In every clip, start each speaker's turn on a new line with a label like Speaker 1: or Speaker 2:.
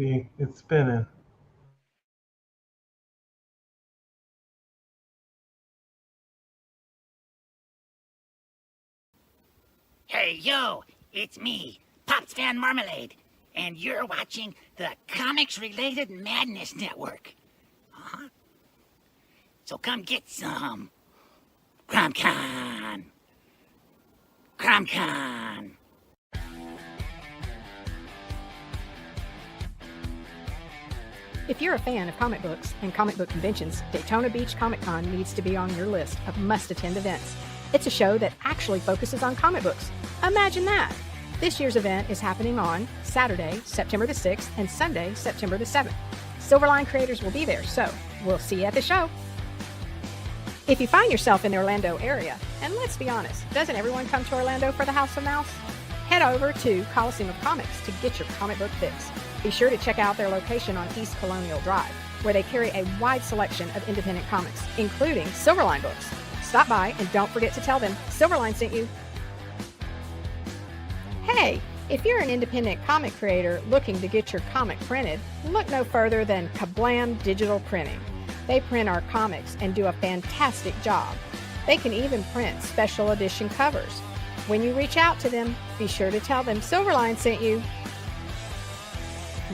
Speaker 1: It's spinning.
Speaker 2: Hey, yo, it's me, Pops Fan Marmalade, and you're watching the Comics-Related Madness Network. Huh? So come get some. CromCon. CromCon.
Speaker 3: If you're a fan of comic books and comic book conventions, Daytona Beach Comic Con needs to be on your list of must-attend events. It's a show that actually focuses on comic books. Imagine that! This year's event is happening on Saturday, September the 6th, and Sunday, September the 7th. Silverline creators will be there, so we'll see you at the show. If you find yourself in the Orlando area, and let's be honest, doesn't everyone come to Orlando for the House of Mouse? Head over to Coliseum of Comics to get your comic book fix. Be sure to check out their location on East Colonial Drive, where they carry a wide selection of independent comics, including Silverline books. Stop by and don't forget to tell them Silverline sent you. Hey, if you're an independent comic creator looking to get your comic printed, look no further than Kablam Digital Printing. They print our comics and do a fantastic job. They can even print special edition covers. When you reach out to them, be sure to tell them Silverline sent you.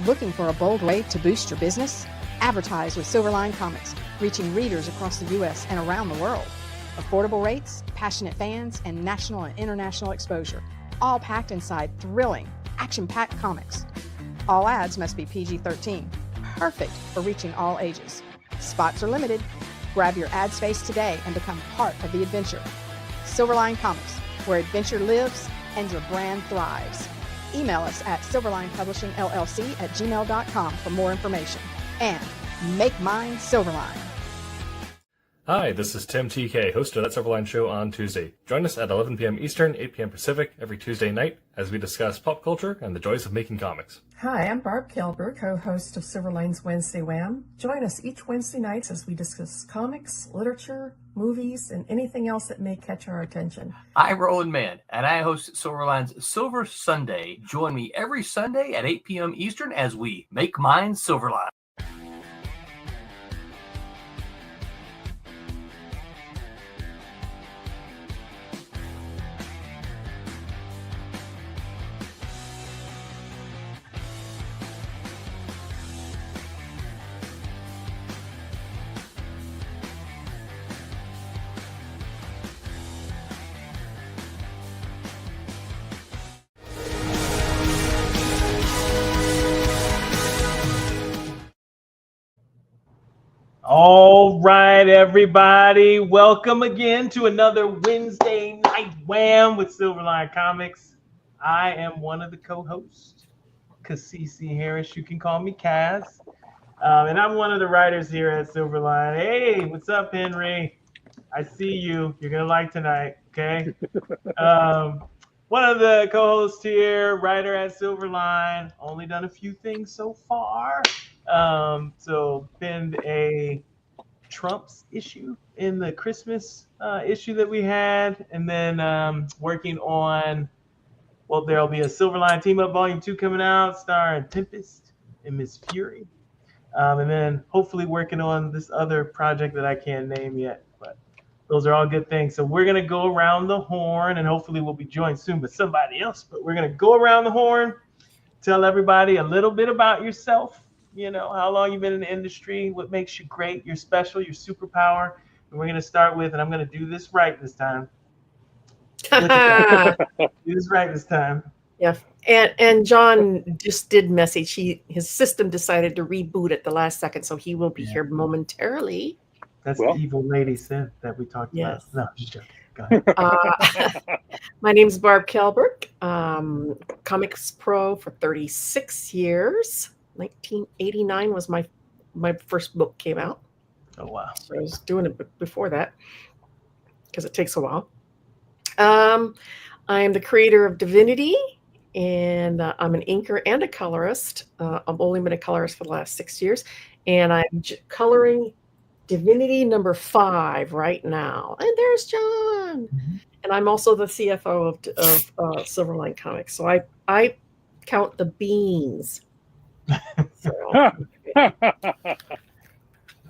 Speaker 3: Looking for a bold way to boost your business? Advertise with Silverline Comics, reaching readers across the U.S. and around the world. Affordable rates, passionate fans, and national and international exposure, all packed inside thrilling, action-packed comics. All ads must be PG-13, perfect for reaching all ages. Spots are limited. Grab your ad space today and become part of the adventure. Silverline Comics, where adventure lives and your brand thrives. Email us at silverlinepublishingllc@gmail.com for more information. And make mine Silverline.
Speaker 4: Hi, this is Tim TK, host of That Silverline Show on Tuesday. Join us at 11 p.m. Eastern, 8 p.m. Pacific every Tuesday night as we discuss pop culture and the joys of making comics.
Speaker 5: Hi, I'm Barb Kelber, co-host of Silverline's Wednesday Wham. Join us each Wednesday nights as we discuss comics, literature, movies, and anything else that may catch our attention.
Speaker 6: I'm Roland Mann, and I host Silverline's Silver Sunday. Join me every Sunday at 8 p.m. Eastern as we make mine Silverline.
Speaker 1: All right, everybody. Welcome again to another Wednesday Night Wham with Silverline Comics. I am one of the co-hosts, Cassisi Harris. You can call me Kaz. And I'm one of the writers here at Silverline. Hey, what's up, Henry? I see you. You're going to like tonight, okay? One of the co-hosts here, writer at Silverline. Only done a few things so far. So pinned a Trump's issue in the Christmas issue that we had, and then working on, well, there'll be a Silverline Team Up Volume 2 coming out, starring Tempest and Miss Fury, and then hopefully working on this other project that I can't name yet, but those are all good things. So we're going to go around the horn, and hopefully we'll be joined soon by somebody else, but we're going to go around the horn, tell everybody a little bit about yourself. You know, how long you've been in the industry, what makes you great, you're special, your superpower. And we're going to start with, and I'm going to do this right this time. Do this right this time.
Speaker 5: Yeah. And John just did message. His system decided to reboot at the last second, so he will be here momentarily.
Speaker 1: That's the evil lady synth that we talked about. No, just joking. Go ahead.
Speaker 5: My name is Barb Kelberg, comics pro for 36 years. 1989 was my first book came out.
Speaker 1: Oh, wow.
Speaker 5: So I was doing it before that because it takes a while. I am the creator of Divinity, and I'm an inker and a colorist. I've only been a colorist for the last 6 years, and I'm coloring Divinity number 5 right now. And there's John. Mm-hmm. And I'm also the CFO of Silverline Comics. So I count the beans. So,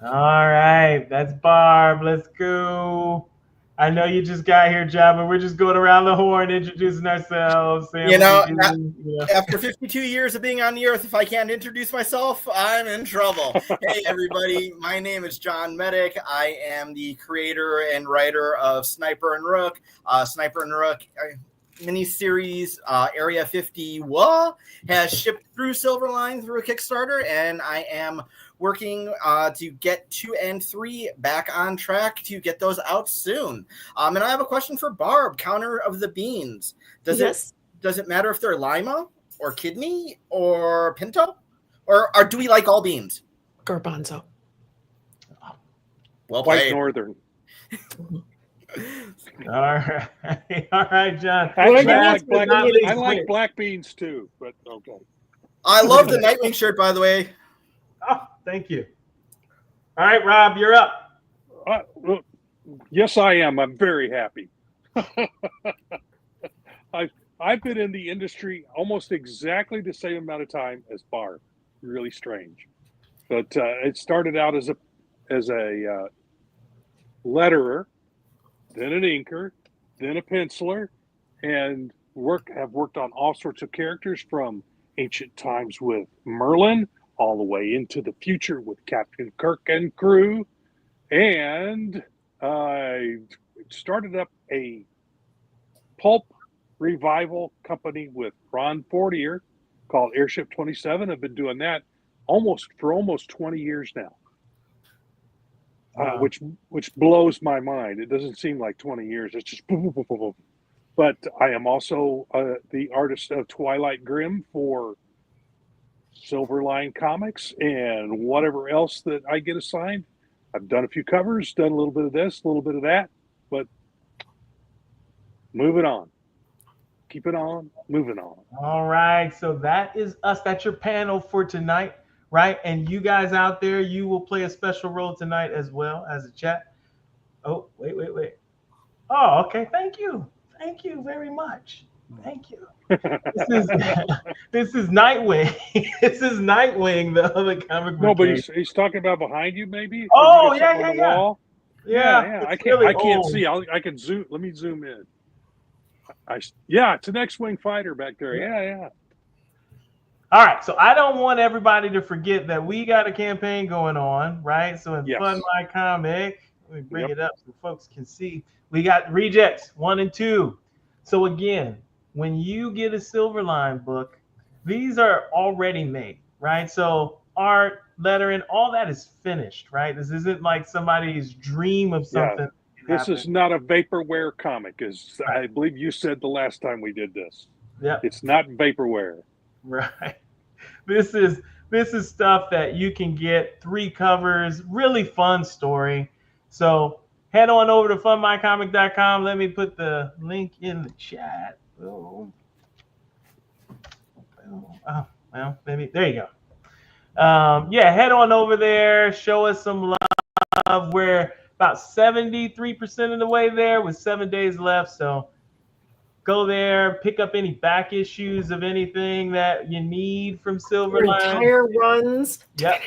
Speaker 1: All right, that's Barb. Let's go. I know you just got here, John, but we're just going around the horn, introducing ourselves. Saying
Speaker 7: You know,
Speaker 1: what we do, you know.
Speaker 7: after 52 years of being on the earth, if I can't introduce myself, I'm in trouble. Hey, everybody. My name is John Medic. I am the creator and writer of Sniper and Rook. Sniper and Rook miniseries Area 51 has shipped through Silverline through a Kickstarter, and I am working to get 2 and 3 back on track to get those out soon. And I have a question for Barb, Counter of the Beans. Does it matter if they're lima or kidney or pinto? Or do we like all beans?
Speaker 5: garbanzo.
Speaker 7: Well
Speaker 8: White
Speaker 7: played.
Speaker 8: Northern.
Speaker 1: All right, John.
Speaker 8: Actually,
Speaker 5: Well,
Speaker 8: I like black beans too, but okay.
Speaker 7: I love the Nightwing shirt, by the way.
Speaker 1: Oh, thank you. All right, Rob, you're up.
Speaker 8: Well, yes, I am. I'm very happy. I've been in the industry almost exactly the same amount of time as Barb. Really strange, but it started out as a letterer, then an inker, then a penciler, and have worked on all sorts of characters from ancient times with Merlin all the way into the future with Captain Kirk and crew. And I started up a pulp revival company with Ron Fortier called Airship 27. I've been doing that for almost 20 years now.
Speaker 1: Wow.
Speaker 8: Which blows my mind. It doesn't seem like 20 years. It's just boom, boom, boom, boom, boom. But I am also the artist of Twilight Grim for Silverline Comics and whatever else that I get assigned. I've done a few covers, done a little bit of this, a little bit of that, but moving on. Keep it on, moving on.
Speaker 1: All right, so that is us. That's your panel for tonight, right? And you guys out there, you will play a special role tonight as well as a chat. Oh, wait. Oh, okay. Thank you very much. Thank you. This is Nightwing. This is Nightwing, the other comic book.
Speaker 8: No, but he's talking about behind you, maybe.
Speaker 1: Oh,
Speaker 8: You got something on the wall?
Speaker 1: Yeah.
Speaker 8: I
Speaker 1: it's
Speaker 8: can't.
Speaker 1: really
Speaker 8: I can't
Speaker 1: old.
Speaker 8: see. I can zoom. Let me zoom in. It's an X-wing fighter back there. Yeah.
Speaker 1: All right, so I don't want everybody to forget that we got a campaign going on, right? So in
Speaker 8: Yes.
Speaker 1: Fund My Comic, let me bring it up so folks can see. We got rejects 1 and 2. So again, when you get a Silverline book, these are already made, right? So art, lettering, all that is finished, right? This isn't like somebody's dream of something.
Speaker 8: This is not a vaporware comic, as I believe you said the last time we did this.
Speaker 1: Yeah.
Speaker 8: It's not vaporware.
Speaker 1: Right. This is stuff that you can get 3 covers, really fun story. So head on over to fundmycomic.com. Let me put the link in the chat. Oh, well, maybe there you go. Head on over there. Show us some love. We're about 73% of the way there with 7 days left. So go there, pick up any back issues of anything that you need from Silverline.
Speaker 5: Entire runs.
Speaker 1: Yep.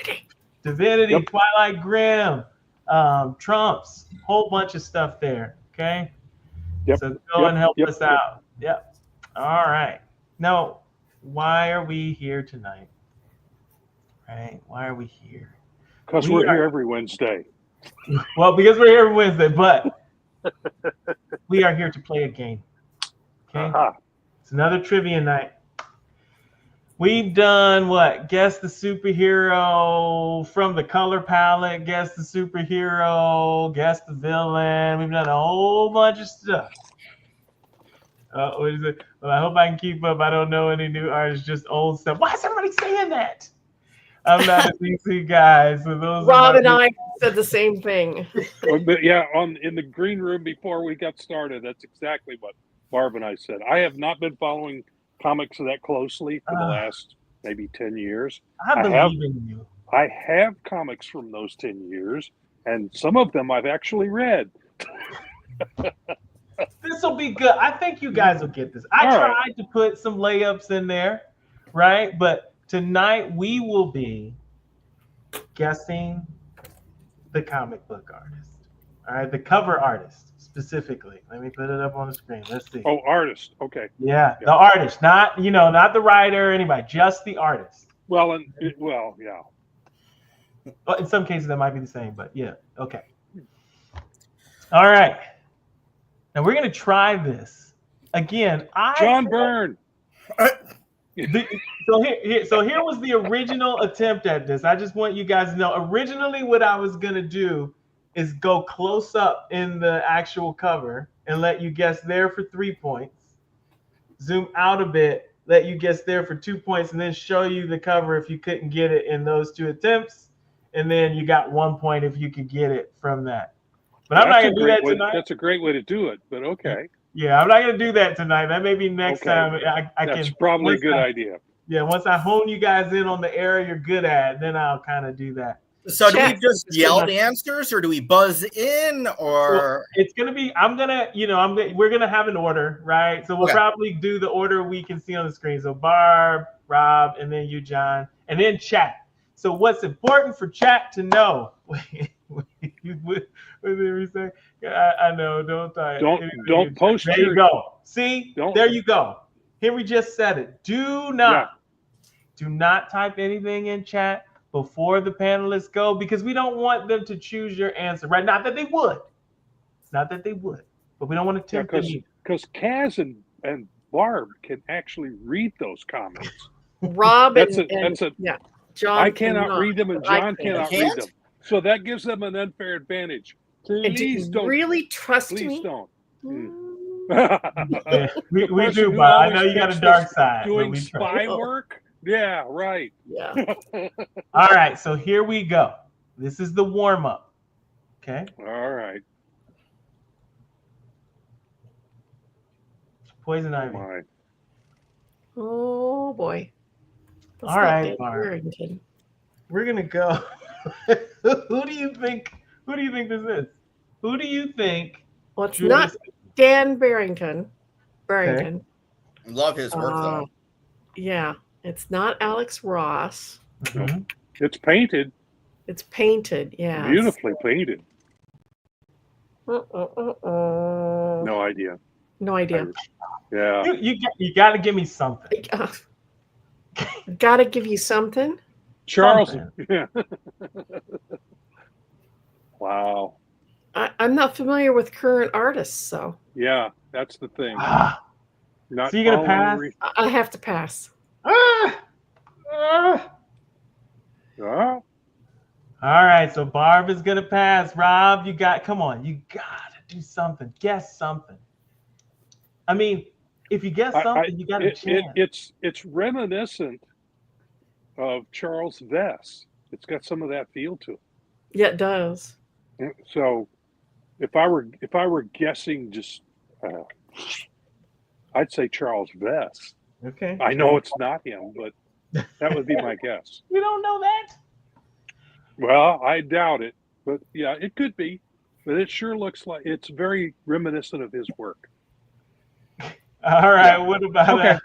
Speaker 1: Divinity,
Speaker 8: Yep.
Speaker 1: Twilight Grim, Trumps, whole bunch of stuff there. Okay.
Speaker 8: Yep.
Speaker 1: So go and help
Speaker 8: Yep.
Speaker 1: us out. Yep. All right. Now, why are we here tonight? Right? Why are we here?
Speaker 8: Because we're here every Wednesday.
Speaker 1: Well, because we're here Wednesday, but we are here to play a game. Okay.
Speaker 8: Uh-huh.
Speaker 1: It's another trivia night. We've done what? Guess the superhero from the color palette, guess the superhero, guess the villain. We've done a whole bunch of stuff. What is it? Well, I hope I can keep up. I don't know any new artists, just old stuff. Why is everybody saying that? I'm not a DC guy, so those.
Speaker 5: Rob and I said the same thing.
Speaker 8: But in the green room before we got started, that's exactly what Barb and I said. I have not been following comics that closely for the last maybe 10 years.
Speaker 1: I believe in you.
Speaker 8: I have comics from those 10 years, and some of them I've actually read.
Speaker 1: This will be good. I think you guys will get this. I tried to put some layups in there, right? But Tonight we will be guessing the comic book artist. All right, the cover artist specifically. Let me put it up on the screen. Let's see.
Speaker 8: Oh, artist. Okay.
Speaker 1: Yeah, the artist, not not the writer or anybody, just the artist.
Speaker 8: Well, yeah.
Speaker 1: Well, in some cases that might be the same, but yeah, okay. All right. Now we're gonna try this again.
Speaker 8: John Byrne.
Speaker 1: So here was the original attempt at this. I just want you guys to know. Originally, what I was gonna do is go close up in the actual cover and let you guess there for 3 points. Zoom out a bit, let you guess there for 2 points, and then show you the cover if you couldn't get it in those 2 attempts, and then you got 1 point if you could get it from that. But I'm not gonna do that tonight.
Speaker 8: That's a great way to do it. But okay.
Speaker 1: Yeah, I'm not gonna do that tonight. That may be next time.
Speaker 8: That's probably a good idea.
Speaker 1: Yeah, once I hone you guys in on the area you're good at, then I'll kind of do that.
Speaker 7: So do we just yell answers, or do we buzz in, or
Speaker 1: well, it's gonna be? We're gonna have an order, right? So we'll probably do the order we can see on the screen. So Barb, Rob, and then you, John, and then chat. So what's important for chat to know? What did we say? I know. Don't post. There you go. See, there you go. Henry just said it. Do not type anything in chat before the panelists go, because we don't want them to choose your answer, right? Not that they would, but we don't want to tempt them.
Speaker 8: Because Kaz and Barb can actually read those comments.
Speaker 5: Rob John.
Speaker 8: I cannot read them, and John cannot read them. So that gives them an unfair advantage. Please don't.
Speaker 5: Really trust me?
Speaker 8: Please don't.
Speaker 1: Yeah, we do, but I know you got a dark side.
Speaker 8: Doing spy work? Yeah, right.
Speaker 5: Yeah.
Speaker 1: All right, so here we go. This is the warm-up. Okay?
Speaker 8: All right.
Speaker 1: Poison ivy.
Speaker 5: Oh, boy.
Speaker 1: All right, Barb. We're going to go. Who do you think this is? Who do you think?
Speaker 5: Well, it's not Dan Barrington.
Speaker 7: Okay. Love his work, though.
Speaker 5: Yeah. It's not Alex Ross.
Speaker 8: Mm-hmm. It's painted.
Speaker 5: It's painted, yeah.
Speaker 8: Beautifully painted. No idea.
Speaker 5: No idea.
Speaker 8: Yeah.
Speaker 1: You got to give me something.
Speaker 5: Got to give you something?
Speaker 8: Charles. Yeah. Wow.
Speaker 5: I'm not familiar with current artists, so.
Speaker 8: Yeah, that's the thing.
Speaker 1: So you're going to pass?
Speaker 5: I have to pass.
Speaker 1: All right, so Barb is gonna pass. Rob, you gotta do something. Guess something. I mean, if you guess something, you got a chance.
Speaker 8: It's reminiscent of Charles Vess. It's got some of that feel to it.
Speaker 5: Yeah, it does.
Speaker 8: So, if I were guessing, just I'd say Charles Vess.
Speaker 1: Okay.
Speaker 8: I know it's not him, but that would be my guess.
Speaker 1: You don't know that?
Speaker 8: Well, I doubt it, but yeah, it could be. But it sure looks like it's very reminiscent of his work.
Speaker 1: All right. Yeah.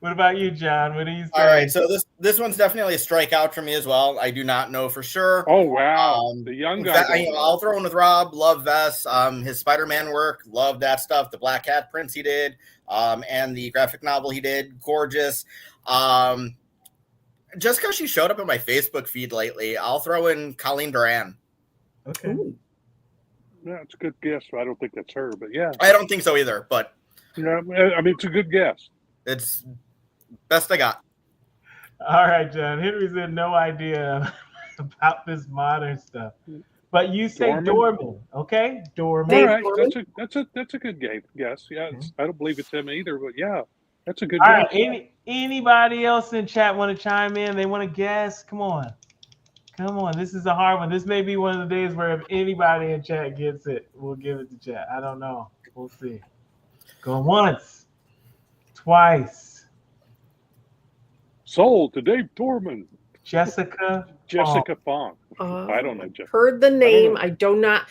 Speaker 1: What about you, John? What do you say?
Speaker 7: All right. So this one's definitely a strikeout for me as well. I do not know for sure.
Speaker 8: Oh wow, the young guy.
Speaker 7: I'll throw in with Rob. Love Vess. His Spider-Man work. Love that stuff. The Black Cat prints he did. And the graphic novel he did, gorgeous. Just because she showed up in my Facebook feed lately, I'll throw in Colleen Duran.
Speaker 1: Okay.
Speaker 8: Yeah, it's a good guess. I don't think that's her, but yeah.
Speaker 7: I don't think so either, but.
Speaker 8: Yeah, I mean, it's a good guess.
Speaker 7: It's best I got.
Speaker 1: All right, John. Henry said no idea about this modern stuff. But you say Dorman, okay? Dorman.
Speaker 8: All right, that's a good guess. Yeah, I don't believe it's him either, but yeah, that's a good
Speaker 1: guess.
Speaker 8: All
Speaker 1: right, anybody else in chat want to chime in? They want to guess? Come on. This is a hard one. This may be one of the days where if anybody in chat gets it, we'll give it to chat. I don't know. We'll see. Going once, twice.
Speaker 8: Sold to Dave Dorman.
Speaker 1: Jessica
Speaker 8: Fong. I don't know Jessica.
Speaker 5: Heard the name. I do not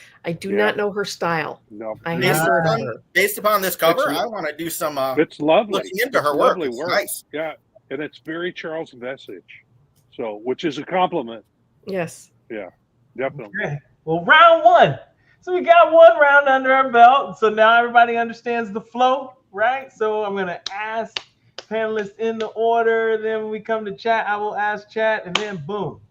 Speaker 5: know her style.
Speaker 8: No.
Speaker 5: I have heard of her.
Speaker 7: Based upon this cover, I want to do some
Speaker 8: it's lovely.
Speaker 7: Looking into her work.
Speaker 8: It's
Speaker 7: nice.
Speaker 8: Yeah. and it's very Charles Vesage. So, which is a compliment.
Speaker 5: Yes.
Speaker 8: Yeah, definitely.
Speaker 1: Okay. Well, round one. So we got one round under our belt. So now everybody understands the flow, right? So I'm going to ask panelists in the order. Then when we come to chat, I will ask chat, and then boom,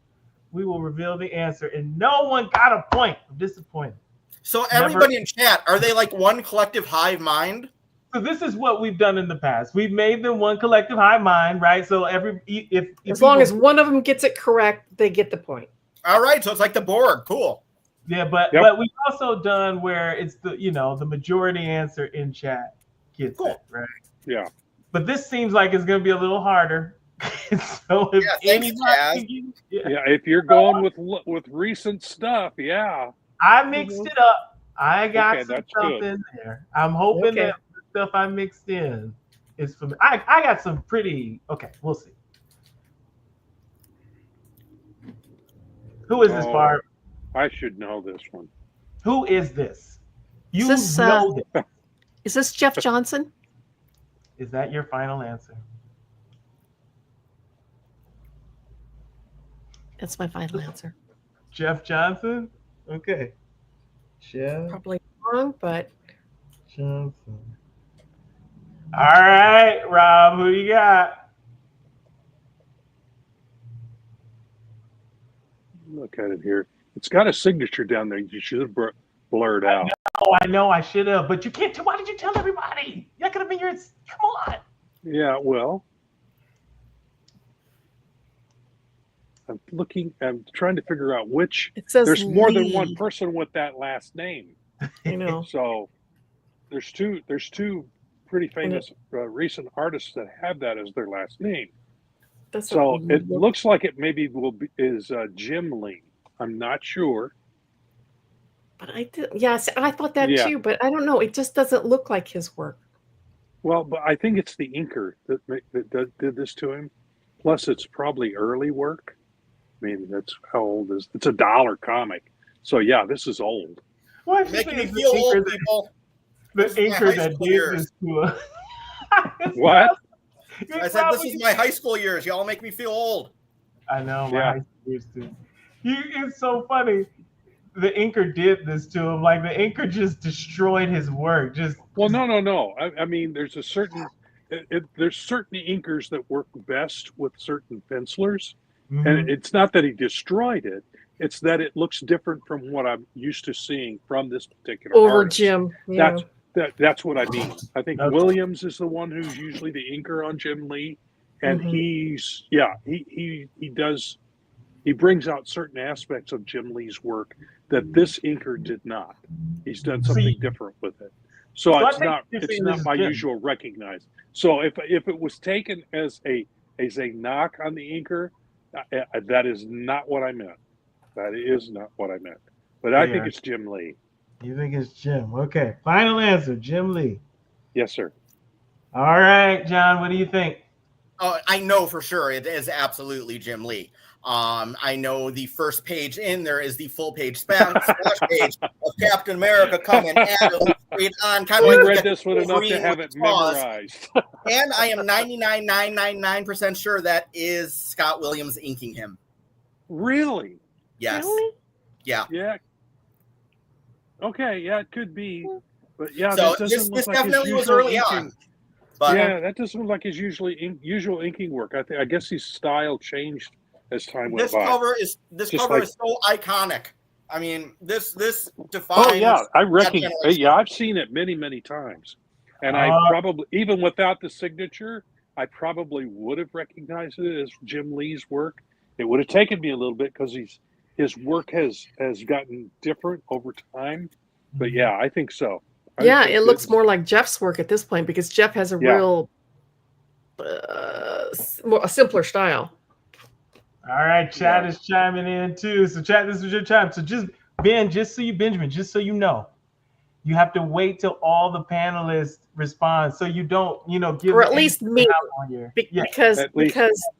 Speaker 1: we will reveal the answer. And no one got a point. I'm disappointed.
Speaker 7: So everybody in chat, are they like one collective hive mind?
Speaker 1: So this is what we've done in the past. We've made them one collective hive mind, right? So if
Speaker 5: as long as one of them gets it correct, they get the point.
Speaker 7: All right, so it's like the Borg. Cool.
Speaker 1: Yeah, but we've also done where it's the majority answer in chat gets it, right?
Speaker 8: Yeah.
Speaker 1: But this seems like it's going to be a little harder. So if
Speaker 8: if you're going with recent stuff,
Speaker 1: I mixed it up. I got some stuff in there. I'm hoping that the stuff I mixed in is from. I got some pretty. Okay, we'll see. Who is this, Barb?
Speaker 8: I should know this one.
Speaker 1: Who is this? You
Speaker 5: know this. Is this Jeff Johnson?
Speaker 1: Is that your final answer?
Speaker 5: That's my final answer.
Speaker 1: Jeff Johnson? Okay. Jeff.
Speaker 5: Probably wrong, but.
Speaker 1: Johnson. All right, Rob, who you got?
Speaker 8: Look at it here. It's got a signature down there. You should have blurred out.
Speaker 1: I know. I should have. But you can't. Why did you tell everybody? That could have been yours. Come on.
Speaker 8: Yeah, well. I'm trying to figure out which.
Speaker 5: It says
Speaker 8: there's more than
Speaker 5: Lee.
Speaker 8: one person with that last name.
Speaker 5: I know.
Speaker 8: So there's two pretty famous recent artists that have that as their last name. So it looks like it maybe is Jim Lee. I'm not sure.
Speaker 5: But I did. Yes, I thought that too. But I don't know. It just doesn't look like his work.
Speaker 8: Well, but I think it's the inker that did this to him. Plus, it's probably early work. I mean, that's how old is it's a $1 comic. So yeah, this is old.
Speaker 1: Well,
Speaker 7: making me feel old, people.
Speaker 1: The inker that did this to us.
Speaker 8: What?
Speaker 7: I said this is my high school years. Y'all make me feel old.
Speaker 1: I know my high school years too. It's so funny. The inker did this to him. Like the inker just destroyed his work.
Speaker 8: No. I mean, there's a certain there's certain inkers that work best with certain pencilers, and it's not that he destroyed it; it's that it looks different from what I'm used to seeing from this particular artist.
Speaker 5: Jim. Yeah.
Speaker 8: That's what I mean. I think Williams is the one who's usually the inker on Jim Lee, and he brings out certain aspects of Jim Lee's work that this inker did not. He's done something different with it. So it's not my usual recognized. So if it was taken as a knock on the inker, that is not what I meant. That is not what I meant. But I think it's Jim Lee.
Speaker 1: You think it's Jim? Okay. Final answer, Jim Lee.
Speaker 8: Yes, sir.
Speaker 1: All right, John. What do you think?
Speaker 7: Oh, I know for sure it is absolutely Jim Lee. I know the first page in there is the full page splash page of Captain America coming at him straight on. Kind of
Speaker 8: like
Speaker 7: read
Speaker 8: this one enough to have it memorized.
Speaker 7: And I am 99.999% sure that is Scott Williams inking him.
Speaker 8: Really?
Speaker 7: Yes.
Speaker 5: Really?
Speaker 7: Yeah.
Speaker 8: Yeah. Okay. Yeah, it could be. But yeah,
Speaker 7: so
Speaker 8: this
Speaker 7: like
Speaker 8: definitely
Speaker 7: was early on.
Speaker 8: But yeah, that doesn't look like his usual inking work. I guess his style changed as time went by.
Speaker 7: This cover is so iconic. I mean, this defines.
Speaker 8: Oh yeah, I reckon. Yeah, I've seen it many times, and I probably even without the signature, I probably would have recognized it as Jim Lee's work. It would have taken me a little bit because his work has gotten different over time. But yeah, I think so.
Speaker 5: It looks more like Jeff's work at this point because Jeff has a real a simpler style.
Speaker 1: All right, chat is chiming in too. So chat, this is your time. So Benjamin, just so you know, you have to wait till all the panelists respond, so you don't, give.
Speaker 5: Or at least me, because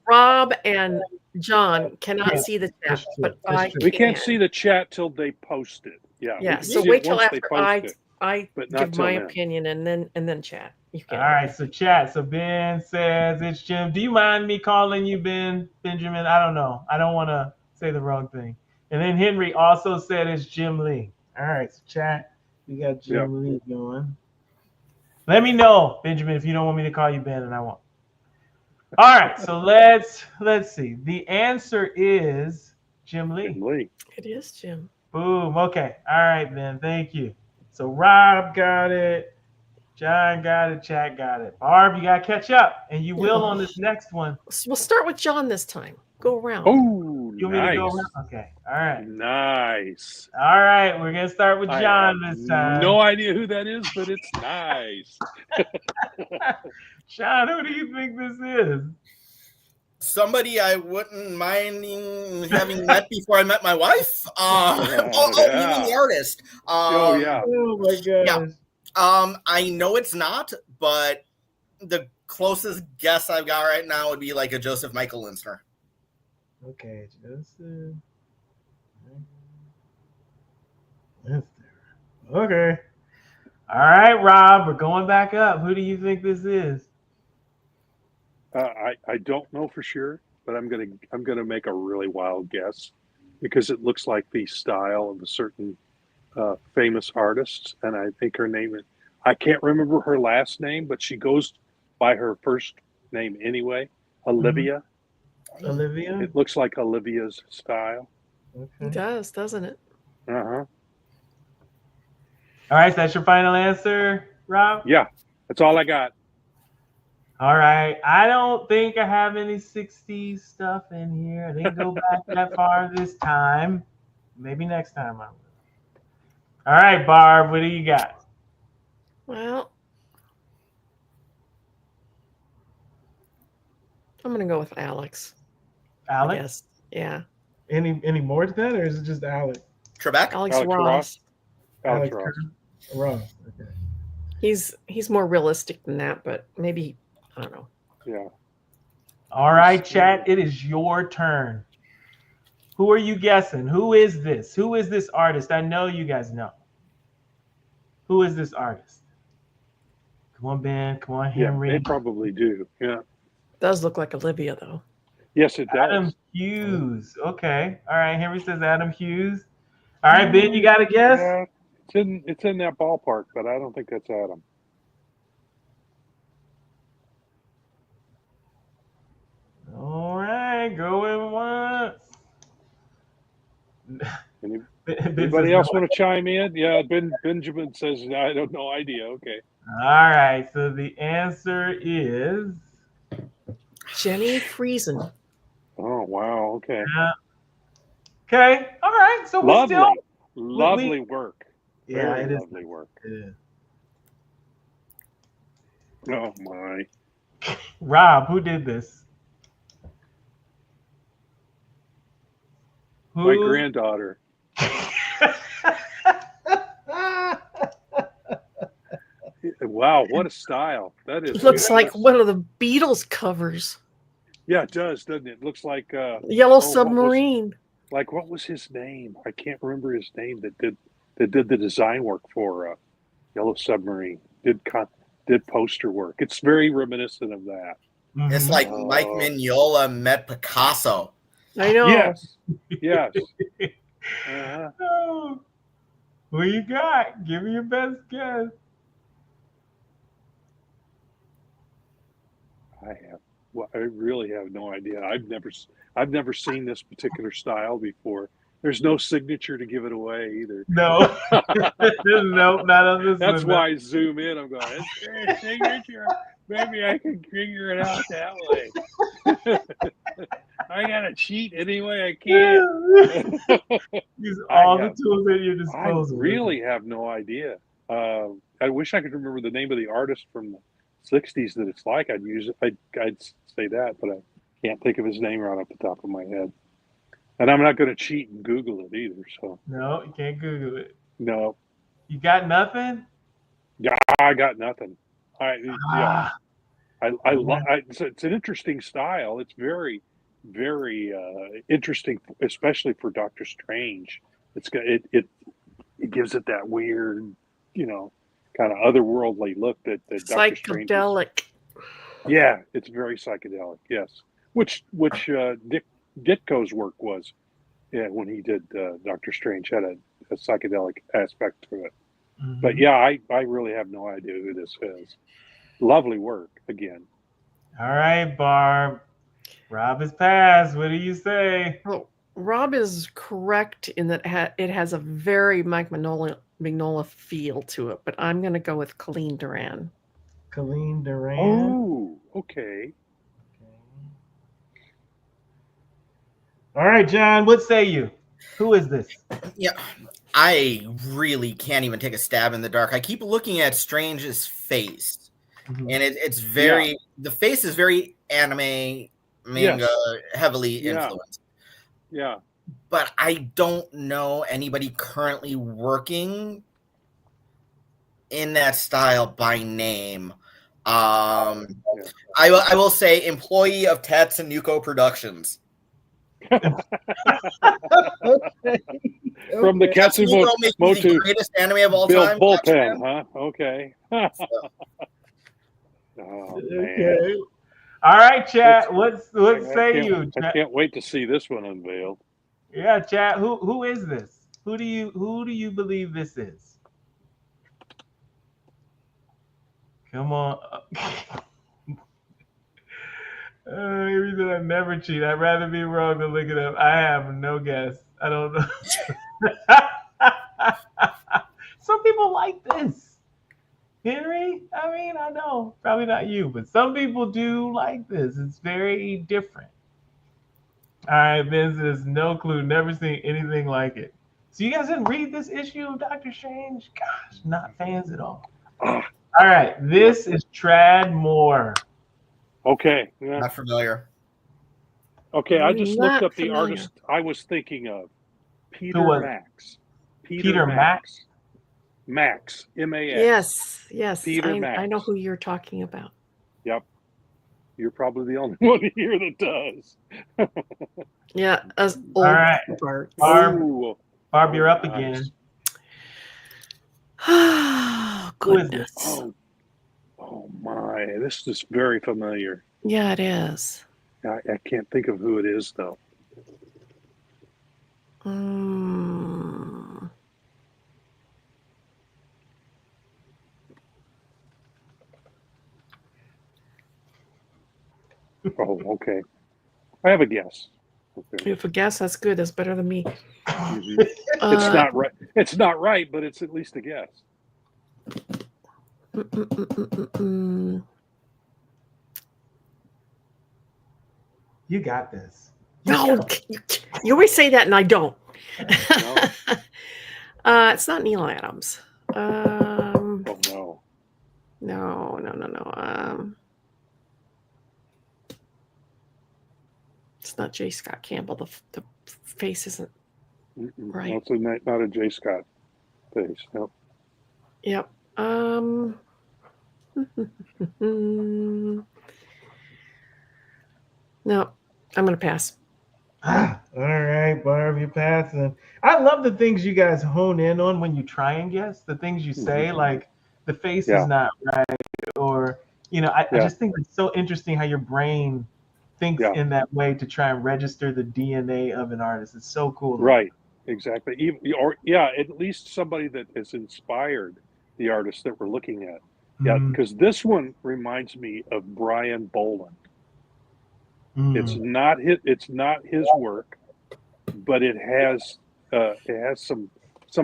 Speaker 5: Rob and John cannot see the chat, but I
Speaker 8: we can't see the chat till they post it. Yeah.
Speaker 5: So wait till after I I
Speaker 8: But not
Speaker 5: give
Speaker 8: till
Speaker 5: my
Speaker 8: then.
Speaker 5: opinion and then chat. You
Speaker 1: All
Speaker 5: can.
Speaker 1: right, so chat. So Ben says it's Jim. Do you mind me calling you Benjamin? I don't know. I don't want to say the wrong thing. And then Henry also said it's Jim Lee. All right, so chat. We got Jim Lee going. Let me know, Benjamin, if you don't want me to call you Ben, and I won't. All right, so let's see. The answer is Jim Lee.
Speaker 8: Jim Lee.
Speaker 5: It is Jim.
Speaker 1: Boom. Okay. All right, Ben. Thank you. So Rob got it. John got it. Chat got it. Barb, you got to catch up, and you will on this next one.
Speaker 5: We'll start with John this time. Go around.
Speaker 8: Oh,
Speaker 1: You want me to go
Speaker 8: nice.
Speaker 1: around? Okay. All right.
Speaker 8: Nice.
Speaker 1: All right. We're going to start with
Speaker 8: I
Speaker 1: John
Speaker 8: have
Speaker 1: this time.
Speaker 8: no idea who that is, but it's nice.
Speaker 1: Sean, who do you think this is?
Speaker 7: Somebody I wouldn't mind having met before I met my wife. You mean the artist?
Speaker 8: Oh, yeah.
Speaker 1: Oh, my gosh.
Speaker 7: Yeah. I know it's not, but the closest guess I've got right now would be like a Joseph Michael Linsner.
Speaker 1: Okay, Joseph. Okay. All right, Rob, we're going back up. Who do you think this is?
Speaker 8: I don't know for sure, but I'm gonna make a really wild guess because it looks like the style of a certain famous artist, and I think her name is, I can't remember her last name, but she goes by her first name anyway, Olivia.
Speaker 1: Olivia?
Speaker 8: It looks like Olivia's style.
Speaker 1: Okay.
Speaker 5: It does, doesn't it?
Speaker 8: Uh-huh.
Speaker 1: All right, so that's your final answer, Rob?
Speaker 8: Yeah, that's all I got.
Speaker 1: All right. I don't think I have any 60s stuff in here. I didn't go back that far this time. Maybe next time I will. All right, Barb, what do you got?
Speaker 5: Well, I'm going to go with Alex.
Speaker 1: Alex?
Speaker 5: Yes. Yeah.
Speaker 1: Any more to that, or is it just Alex?
Speaker 7: Trebek?
Speaker 5: Alex
Speaker 8: Alex
Speaker 5: Ross.
Speaker 8: Ross. Alex
Speaker 1: Alex
Speaker 8: Ross.
Speaker 1: Ross. Okay.
Speaker 5: He's more realistic than that, but maybe, I don't know.
Speaker 8: Yeah.
Speaker 1: All right, chat, it is your turn. Who are you guessing? Who is this? Who is this artist? I know you guys know. Who is this artist? Come on, Ben. Come on,
Speaker 8: Yeah,
Speaker 1: Henry.
Speaker 8: they probably do. Yeah.
Speaker 5: Does look like Olivia, though.
Speaker 8: Yes, it does.
Speaker 1: Adam Hughes. Okay. All right. Henry says Adam Hughes. All right, Ben, you got a guess?
Speaker 8: Yeah, it's in that ballpark, but I don't think that's Adam.
Speaker 1: All right. Going once.
Speaker 8: Anybody else want to chime in? Yeah, Benjamin says I don't know idea. Okay.
Speaker 1: All right. So the answer is
Speaker 5: Jenny Friesen.
Speaker 8: Oh wow. Okay.
Speaker 1: okay. All right. So we
Speaker 8: Lovely,
Speaker 1: still
Speaker 8: lovely work.
Speaker 1: yeah,
Speaker 8: Very
Speaker 1: it is
Speaker 8: lovely work.
Speaker 1: It is.
Speaker 8: Oh my.
Speaker 1: Rob, who did this?
Speaker 8: My granddaughter. Wow, what a style. That is.
Speaker 5: It looks like one of the Beatles covers.
Speaker 8: Yeah, it does, doesn't it? It looks like
Speaker 5: Yellow Submarine.
Speaker 8: What was his name? I can't remember his name that did the design work for Yellow Submarine. Did poster work. It's very reminiscent of that.
Speaker 1: Mhm.
Speaker 7: It's like Mike Mignola met Picasso.
Speaker 5: I know.
Speaker 8: Yes. Yes. Uh-huh.
Speaker 1: Oh, who you got? Give me your best guess.
Speaker 8: I really have no idea. I've never seen this particular style before. There's no signature to give it away either.
Speaker 1: No. Nope, not on this
Speaker 8: That's
Speaker 1: one.
Speaker 8: why I zoom in. I'm going, is there a signature? Maybe I can figure it out that way. I gotta cheat anyway. I can't.
Speaker 1: Use all the tools at your disposal.
Speaker 8: I really have no idea. I wish I could remember the name of the artist from the '60s that it's like. I'd say that, but I can't think of his name right off the top of my head. And I'm not going to cheat and Google it either. So
Speaker 1: No, you can't Google it.
Speaker 8: no,
Speaker 1: You got nothing?
Speaker 8: yeah, I got nothing. Yeah, it's an interesting style. It's very, very interesting, especially for Doctor Strange. It gives it that weird kind of otherworldly look that Doctor Strange.
Speaker 5: Psychedelic.
Speaker 8: Yeah, it's very psychedelic. Yes, which Ditko's work was. Yeah, when he did Doctor Strange had a psychedelic aspect to it.
Speaker 1: Mhm.
Speaker 8: But yeah, I really have no idea who this is. Lovely work again.
Speaker 1: All right, Barb. Rob has passed. What do you say?
Speaker 5: Well, Rob is correct in that it has a very Mike Mignola feel to it, but I'm going to go with Colleen Duran.
Speaker 1: Colleen Duran.
Speaker 8: Oh, okay.
Speaker 1: All right, John, what say you? Who is this?
Speaker 7: Yeah, I really can't even take a stab in the dark. I keep looking at Strange's face,
Speaker 1: Mhm.
Speaker 7: and it's very the face is very anime manga heavily influenced.
Speaker 8: Yeah.
Speaker 7: But I don't know anybody currently working in that style by name. I will say employee of Tatsunoko Productions.
Speaker 1: Okay.
Speaker 8: From the
Speaker 7: Tatsunoko making the
Speaker 8: Katsumoto
Speaker 7: greatest anime of all
Speaker 8: Bill
Speaker 7: time.
Speaker 8: Bullpen, huh? Okay. Oh, man.
Speaker 1: Okay. All right, chat. What say you?
Speaker 8: I can't wait to see this one unveiled.
Speaker 1: Yeah, chat. Who is this? Who do you believe this is? Come on. Reason I never cheat. I'd rather be wrong than look it up. I have no guess. I don't know. Some people like this. Henry, I mean, I know, probably not you, but some people do like this. It's very different. All right, Vince says, no clue, never seen anything like it. So you guys didn't read this issue of Doctor Strange? Gosh, not fans at all. All right, this is Trad Moore.
Speaker 8: Okay. Yeah.
Speaker 7: Not familiar.
Speaker 8: Okay, I just
Speaker 5: Not
Speaker 8: looked up the
Speaker 5: familiar.
Speaker 8: artist I was thinking of. Peter
Speaker 1: Who was it?
Speaker 8: Max.
Speaker 1: Peter Max?
Speaker 8: Max. M-A-X.
Speaker 5: Yes.
Speaker 8: Peter
Speaker 5: I
Speaker 8: Max.
Speaker 5: know who you're talking about.
Speaker 8: Yep. You're probably the only one here that does.
Speaker 5: Yeah, as old
Speaker 1: All right.
Speaker 5: parts.
Speaker 8: Ooh.
Speaker 1: Barb, you're up
Speaker 8: Nice.
Speaker 1: again.
Speaker 5: Oh,
Speaker 1: Who is
Speaker 5: goodness.
Speaker 1: this?
Speaker 8: Oh my, this is very familiar.
Speaker 5: Yeah, it is.
Speaker 8: I can't think of who it is though.
Speaker 5: Mm.
Speaker 8: Oh, okay. I have a guess. Okay.
Speaker 5: If a guess, that's good. That's better than me.
Speaker 8: Mhm. It's not right. It's not right, but it's at least a guess.
Speaker 5: Mm.
Speaker 1: You got this.
Speaker 5: No, you always say that, and I don't.
Speaker 8: No.
Speaker 5: It's not Neil Adams.
Speaker 8: Oh no.
Speaker 5: No. It's not J. Scott Campbell. The face isn't
Speaker 8: Mm-mm.
Speaker 5: right.
Speaker 8: Also not a J. Scott face. No.
Speaker 5: Yep. No, I'm gonna pass.
Speaker 1: All right, Barb, you're passing. I love the things you guys hone in on when you try and guess. The things you say, like the face
Speaker 8: Yeah.
Speaker 1: is not right, or I
Speaker 8: Yeah.
Speaker 1: just think it's so interesting how your brain thinks
Speaker 8: Yeah.
Speaker 1: in that way to try and register the DNA of an artist. It's so cool.
Speaker 8: Right. Exactly. At least somebody that has inspired the artist that we're looking at. Yeah,
Speaker 1: Mm,
Speaker 8: because this one reminds me of Brian Boland.
Speaker 1: mm.
Speaker 8: It's not his work, but it has some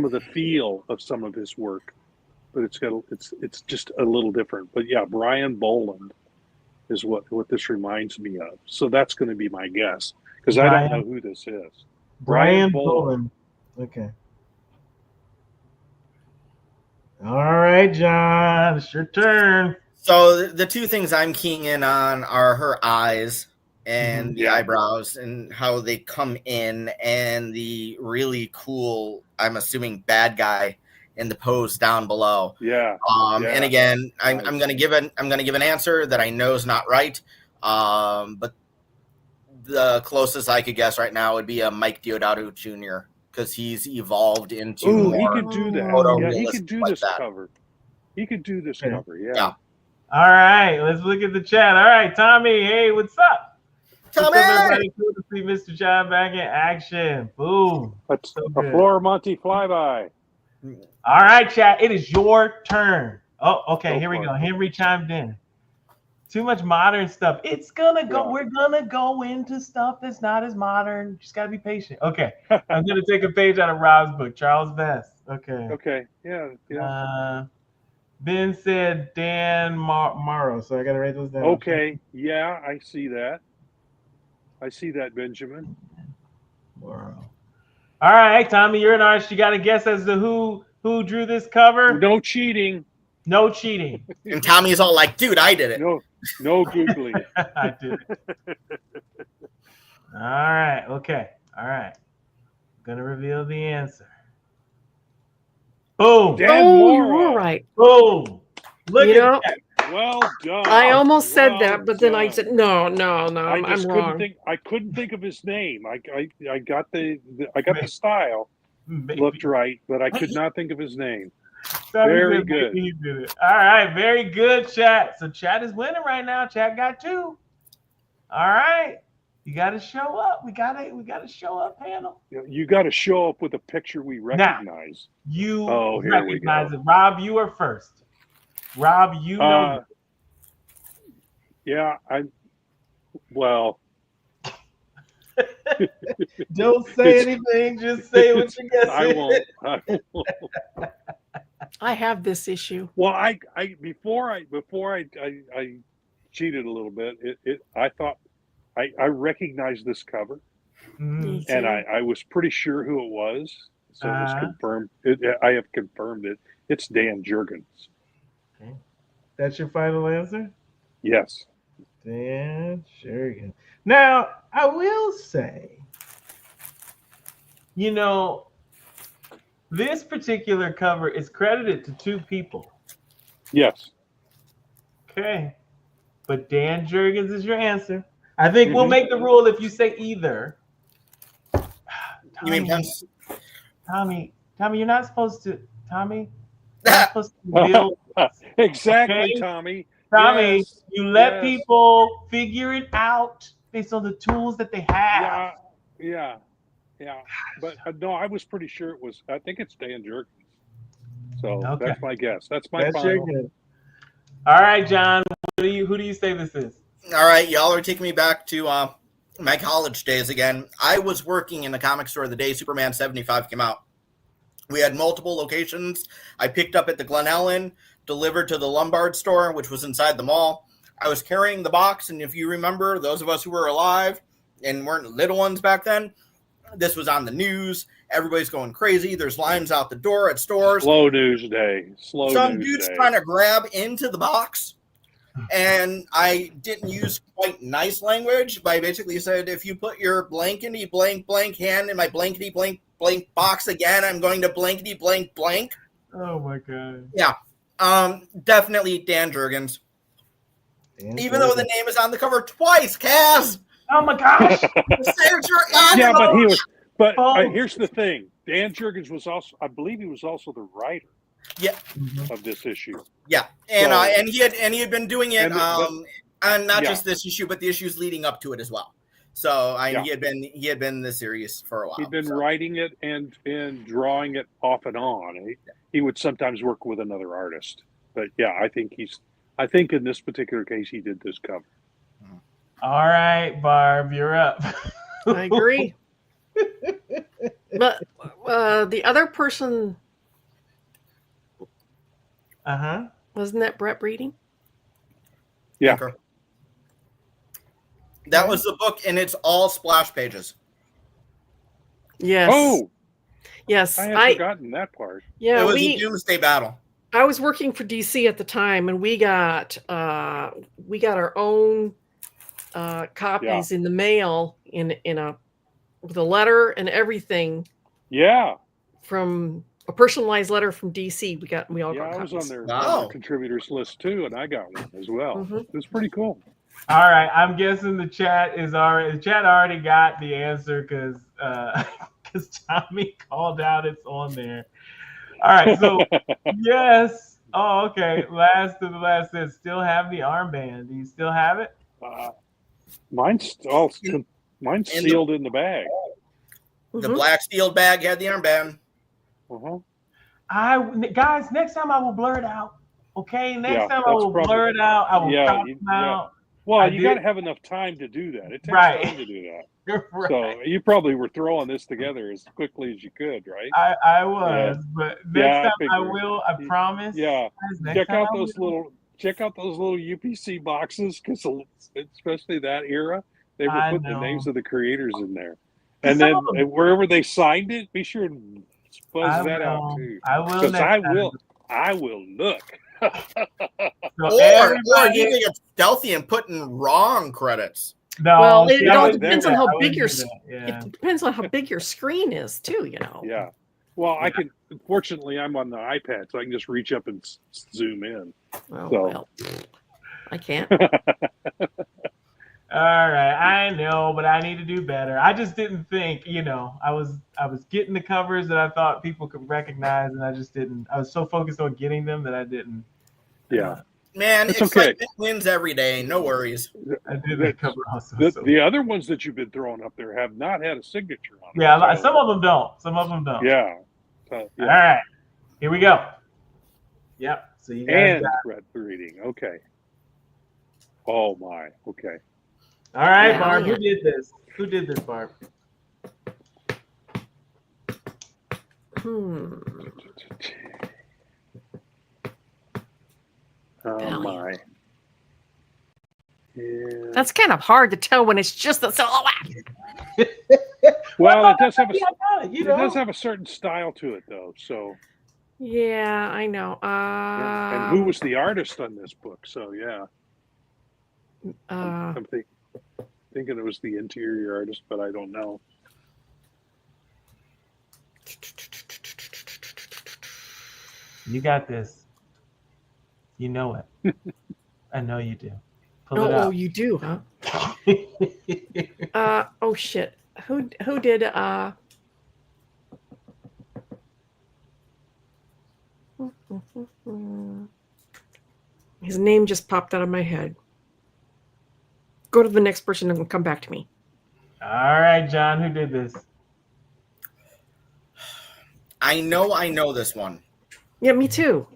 Speaker 8: of the feel of some of his work, but it's just a little different. But yeah, Brian Boland is what this reminds me of. So that's going to be my guess because I don't know who this is.
Speaker 1: Brian Boland. Okay. All right, John, it's your turn.
Speaker 7: So the two things I'm keying in on are her eyes and the
Speaker 8: Yeah.
Speaker 7: eyebrows and how they come in, and the really cool, I'm assuming, bad guy in the pose down below.
Speaker 8: Yeah.
Speaker 7: And again, I'm
Speaker 8: Nice.
Speaker 7: gonna give an answer that I know is not right. But the closest I could guess right now would be a Mike Deodato Jr. because he's evolved into
Speaker 8: Ooh, he
Speaker 7: more
Speaker 8: could do that. Yeah, he could do
Speaker 7: like
Speaker 8: this
Speaker 7: that.
Speaker 8: cover. He could do this
Speaker 1: Okay.
Speaker 8: cover. Yeah.
Speaker 7: Yeah.
Speaker 1: All right, let's look at the chat. All right, Tommy, hey, what's up?
Speaker 7: Tommy!
Speaker 1: What's up, everybody? Cool to see Mr. John back in action. Boom.
Speaker 8: That's
Speaker 1: So
Speaker 8: a
Speaker 1: good.
Speaker 8: Floramonte flyby.
Speaker 1: All right, chat, it is your turn. Oh, okay,
Speaker 8: Go
Speaker 1: here we
Speaker 8: for
Speaker 1: go.
Speaker 8: it.
Speaker 1: Henry chimed in. Too much modern stuff. It's gonna go.
Speaker 8: Yeah.
Speaker 1: We're gonna go into stuff that's not as modern. Just gotta be patient. Okay, I'm gonna take a page out of Rob's book, Charles Vest. Okay.
Speaker 8: Okay. Yeah.
Speaker 1: Ben said Dan Morrow, so I gotta write those down.
Speaker 8: Okay. Yeah, I see that. I see that, Benjamin.
Speaker 1: Morrow. All right, Tommy, you're an artist. You got a guess as to who drew this cover?
Speaker 8: No cheating.
Speaker 1: No cheating.
Speaker 7: And Tommy's all like, dude, I did it.
Speaker 8: No googling.
Speaker 1: I did it. All right. Okay. All right. I'm gonna reveal the answer. Boom.
Speaker 8: Dan
Speaker 5: Oh, you
Speaker 8: Morrow.
Speaker 5: were right.
Speaker 1: Boom. Look
Speaker 5: You
Speaker 1: at
Speaker 5: know,
Speaker 1: that.
Speaker 8: Well done.
Speaker 5: I almost said
Speaker 8: Well
Speaker 5: that, but then I
Speaker 8: done.
Speaker 5: said no,
Speaker 8: I
Speaker 5: I'm
Speaker 8: just
Speaker 5: wrong.
Speaker 8: couldn't think of his name. I got the style
Speaker 1: Maybe.
Speaker 8: looked right, but I could not think of his name.
Speaker 1: Tommy
Speaker 8: very
Speaker 1: said
Speaker 8: good.
Speaker 1: maybe he did it. All right. Very good, chat. So chat is winning right now. Chat got 2. All right. You got to show up. We got to show up, panel.
Speaker 8: You got to show up with a picture we recognize.
Speaker 1: You
Speaker 8: Oh, here we
Speaker 1: recognize
Speaker 8: go.
Speaker 1: it. Rob, you are first. Rob, you know.
Speaker 8: Yeah, well,
Speaker 1: Don't say anything. Just say what you guess.
Speaker 8: I won't.
Speaker 5: I have this issue.
Speaker 8: Well, I before I cheated a little bit. I thought I recognized this cover,
Speaker 1: Mhm.
Speaker 8: and I was pretty sure who it was. So it was
Speaker 1: Uh-huh.
Speaker 8: confirmed. I have confirmed it. It's Dan Jurgens.
Speaker 1: That's your final answer?
Speaker 8: Yes.
Speaker 1: Dan Jurgens. Now, I will say, this particular cover is credited to 2 people.
Speaker 8: Yes.
Speaker 1: Okay. But Dan Jurgens is your answer. I think we'll make the rule if you say either.
Speaker 7: You mean Pence?
Speaker 1: Tommy, you're not supposed to. Tommy, you're not supposed to build.
Speaker 8: Exactly,
Speaker 1: Okay.
Speaker 8: Tommy.
Speaker 1: Tommy,
Speaker 8: Yes,
Speaker 1: you let
Speaker 8: yes.
Speaker 1: people figure it out based on the tools that they have.
Speaker 8: Yeah. But no, I was pretty sure it was. I think it's Dan Jurgens. So
Speaker 1: Okay.
Speaker 8: that's my guess. That's my
Speaker 1: That's
Speaker 8: final.
Speaker 1: your guess. All right, John. Who do you say this is?
Speaker 7: All right, y'all are taking me back to my college days again. I was working in the comic store the day Superman 75 came out. We had multiple locations. I picked up at the Glen Ellen, delivered to the Lombard store, which was inside the mall. I was carrying the box, and if you remember, those of us who were alive and weren't little ones back then, this was on the news. Everybody's going crazy. There's lines out the door at stores.
Speaker 8: Slow news day.
Speaker 7: Some dude's trying to grab into the box, and I didn't use quite nice language, but I basically said, if you put your blankety blank blank hand in my blankety blank blank box again, I'm going to blankety blank blank.
Speaker 1: Oh my god.
Speaker 7: Yeah. Definitely Dan Jurgens. Even though the name is on the cover twice, Kaz.
Speaker 1: Oh my gosh.
Speaker 8: Yeah, but he was. But
Speaker 1: Oh.
Speaker 8: here's the thing: Dan Jurgens was also, I believe, he was also the writer
Speaker 7: Yeah,
Speaker 8: of this issue.
Speaker 7: yeah, and
Speaker 8: So-
Speaker 7: and he had been doing it, and not
Speaker 8: yeah.
Speaker 7: just this issue, but the issues leading up to it as well. So
Speaker 8: Yeah.
Speaker 7: he had been in the series for a while.
Speaker 8: He'd been
Speaker 7: so.
Speaker 8: writing it and drawing it off and on. He would sometimes work with another artist, but yeah, I think in this particular case he did this cover.
Speaker 1: All right, Barb, you're up.
Speaker 5: I agree. But the other person,
Speaker 1: Uh-huh.
Speaker 5: wasn't that Brett Breeding?
Speaker 8: Yeah.
Speaker 7: Okay. That was the book, and it's all splash pages.
Speaker 5: Yes.
Speaker 8: Oh,
Speaker 5: yes.
Speaker 8: I had forgotten that part.
Speaker 5: Yeah,
Speaker 7: It was a Doomsday Battle.
Speaker 5: I was working for DC at the time, and we got our own copies in the mail with a letter and everything.
Speaker 8: Yeah.
Speaker 5: From a personalized letter from DC. We all got
Speaker 8: I was
Speaker 5: copies.
Speaker 8: on their contributors list too, and I got one as well.
Speaker 5: Mhm.
Speaker 8: It was pretty cool.
Speaker 1: All right, I'm guessing the chat already got the answer because because Tommy called out it's on there. All right, so yes. Oh, okay. Last of the last says still have the armband. Do you still have it?
Speaker 8: Mine's sealed in the bag.
Speaker 7: The black steel bag had the armband.
Speaker 1: Guys, next time I will blur it out. Okay, next time I will
Speaker 8: probably,
Speaker 1: blur it out. I will crop them out.
Speaker 8: Well, you got to have enough time to do that. It takes time to do that.
Speaker 1: Right.
Speaker 8: So you probably were throwing this together as quickly as you could, right?
Speaker 1: I was, but next time I will. I promise.
Speaker 8: Yeah,
Speaker 1: Guys,
Speaker 8: check out those little UPC boxes, because especially that era, they were putting the names of the creators in there, and then wherever they signed it, be sure and buzz that out too.
Speaker 1: I will.
Speaker 8: Because I will look.
Speaker 7: Or you can get stealthy and put in wrong credits.
Speaker 5: No, well, it all depends on how big your it depends on how big your screen is too.
Speaker 8: Yeah. Well, I can. Fortunately, I'm on the iPad, so I can just reach up and zoom in.
Speaker 5: Oh, well, I can't.
Speaker 1: All right, I know, but I need to do better. I just didn't think, I was getting the covers that I thought people could recognize, and I just didn't. I was so focused on getting them that I didn't.
Speaker 8: Yeah.
Speaker 7: Man, it's excitement wins every day. No worries.
Speaker 1: I did that cover also.
Speaker 8: The other ones that you've been throwing up there have not had a signature on them.
Speaker 1: Yeah, some of them don't. Some of them don't.
Speaker 8: Yeah.
Speaker 1: All right, here we go. Yep. So you guys
Speaker 8: got red reading. Okay. Oh my. Okay.
Speaker 1: All right, Barb. Who did this? Who did this, Barb?
Speaker 8: Oh my. Yeah.
Speaker 5: That's kind of hard to tell when it's just a silhouette.
Speaker 8: Well, it does have does have a certain style to it, though. So.
Speaker 5: Yeah, I know.
Speaker 8: And who was the artist on this book? So yeah. I'm thinking it was the interior artist, but I don't know.
Speaker 1: You got this. You know it. I know you do. Pull it up.
Speaker 5: Oh, you do, huh? Oh shit. Who did his name just popped out of my head. Go to the next person and come back to me.
Speaker 1: All right, John, who did this?
Speaker 7: I know this one.
Speaker 5: Yeah, me too.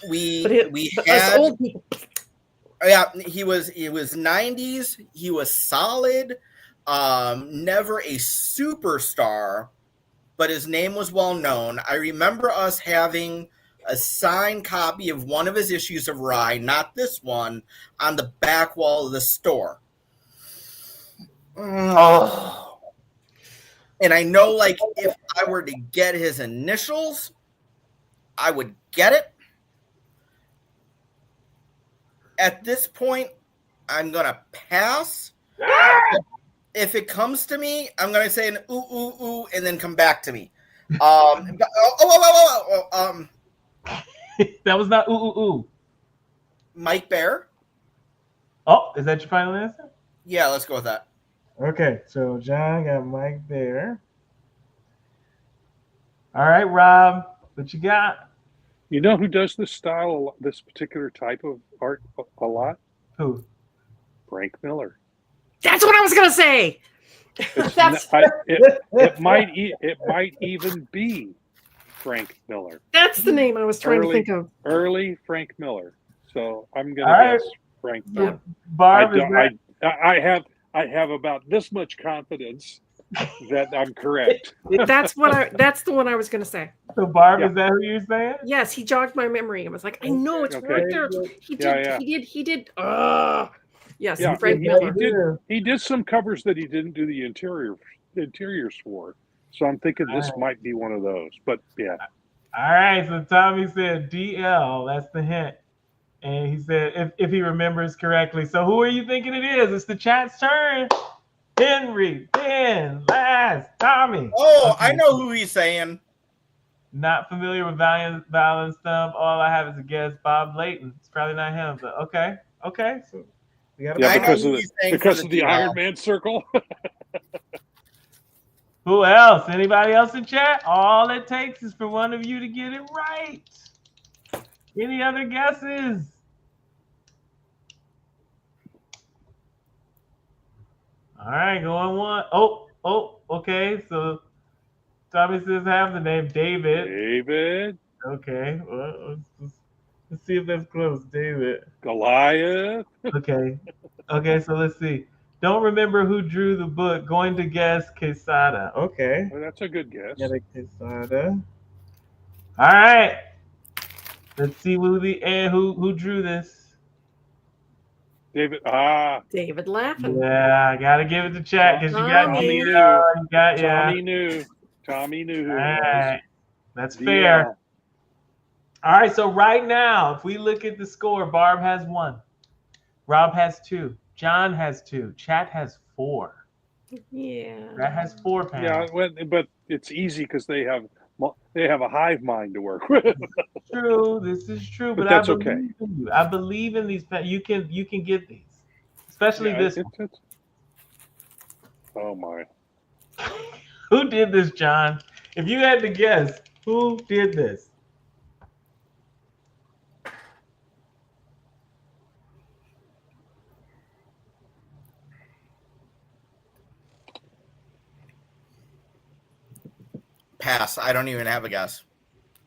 Speaker 7: We
Speaker 5: had us old people.
Speaker 7: Yeah, he was 90s. He was solid. Never a superstar, but his name was well known. I remember us having a signed copy of one of his issues of Rye, not this one, on the back wall of the store. Oh. And I know, like, if I were to get his initials, I would get it. At this point, I'm going to pass. If it comes to me, I'm going to say an ooh, ooh, ooh, and then come back to me.
Speaker 1: That was not ooh, ooh, ooh.
Speaker 7: Mike Bear.
Speaker 1: Oh, is that your final answer?
Speaker 7: Yeah, let's go with that.
Speaker 1: Okay, so John got Mike Bear. All right, Rob, what you got?
Speaker 8: You know who does this style, this particular type of art a lot?
Speaker 1: Who?
Speaker 8: Frank Miller.
Speaker 5: That's what I was going to say.
Speaker 8: It might even be Frank Miller.
Speaker 5: That's the name I was trying to think of.
Speaker 8: Early Frank Miller. So I'm going to guess Frank Miller.
Speaker 1: Yeah. Barb,
Speaker 8: I have about this much confidence that I'm correct.
Speaker 5: That's the one I was going to say.
Speaker 1: So Barb, is that who you're saying?
Speaker 5: Yes, he jogged my memory. I was like, I know it's right there. He did. Yes,
Speaker 8: yeah,
Speaker 5: Frank Miller.
Speaker 8: He did some covers that he didn't do the interiors for. So I'm thinking this might be one of those. But yeah.
Speaker 1: All right. So Tommy said DL. That's the hint. And he said if he remembers correctly. So who are you thinking it is? It's the chat's turn. Henry, Ben, Laz, Tommy.
Speaker 7: Oh, okay. I know who he's saying.
Speaker 1: Not familiar with Violent Stump. All I have is a guess. Bob Layton. It's probably not him, but okay. So we got
Speaker 8: because of the Iron Man circle.
Speaker 1: Who else? Anybody else in chat? All it takes is for one of you to get it right. Any other guesses? All right, going one. Oh, okay. So Tommy says have the name David.
Speaker 8: David.
Speaker 1: Okay. Well, let's see if that's close. David.
Speaker 8: Goliath.
Speaker 1: Okay. Okay, so let's see. Don't remember who drew the book. Going to guess Quesada. Okay.
Speaker 8: Well, that's a good guess.
Speaker 1: Get a Quesada. All right. Let's see who drew this.
Speaker 8: David.
Speaker 5: David laughing.
Speaker 1: Yeah, I gotta give it to chat because you got
Speaker 5: Tommy
Speaker 1: me.
Speaker 5: knew.
Speaker 1: You got
Speaker 8: Tommy knew. Tommy knew who
Speaker 1: All
Speaker 8: it was.
Speaker 1: right. That's fair. All right, so right now, if we look at the score, Barb has 1. Rob has 2. John has 2. Chat has 4.
Speaker 5: Yeah.
Speaker 1: That has 4 pounds.
Speaker 8: Yeah, but it's easy because they have a hive mind to work with.
Speaker 1: True, this is true, but
Speaker 8: that's
Speaker 1: I believe in you. I believe in these. You can get these, especially this.
Speaker 8: Oh my!
Speaker 1: Who did this, John? If you had to guess, who did this?
Speaker 7: Pass. I don't even have a guess.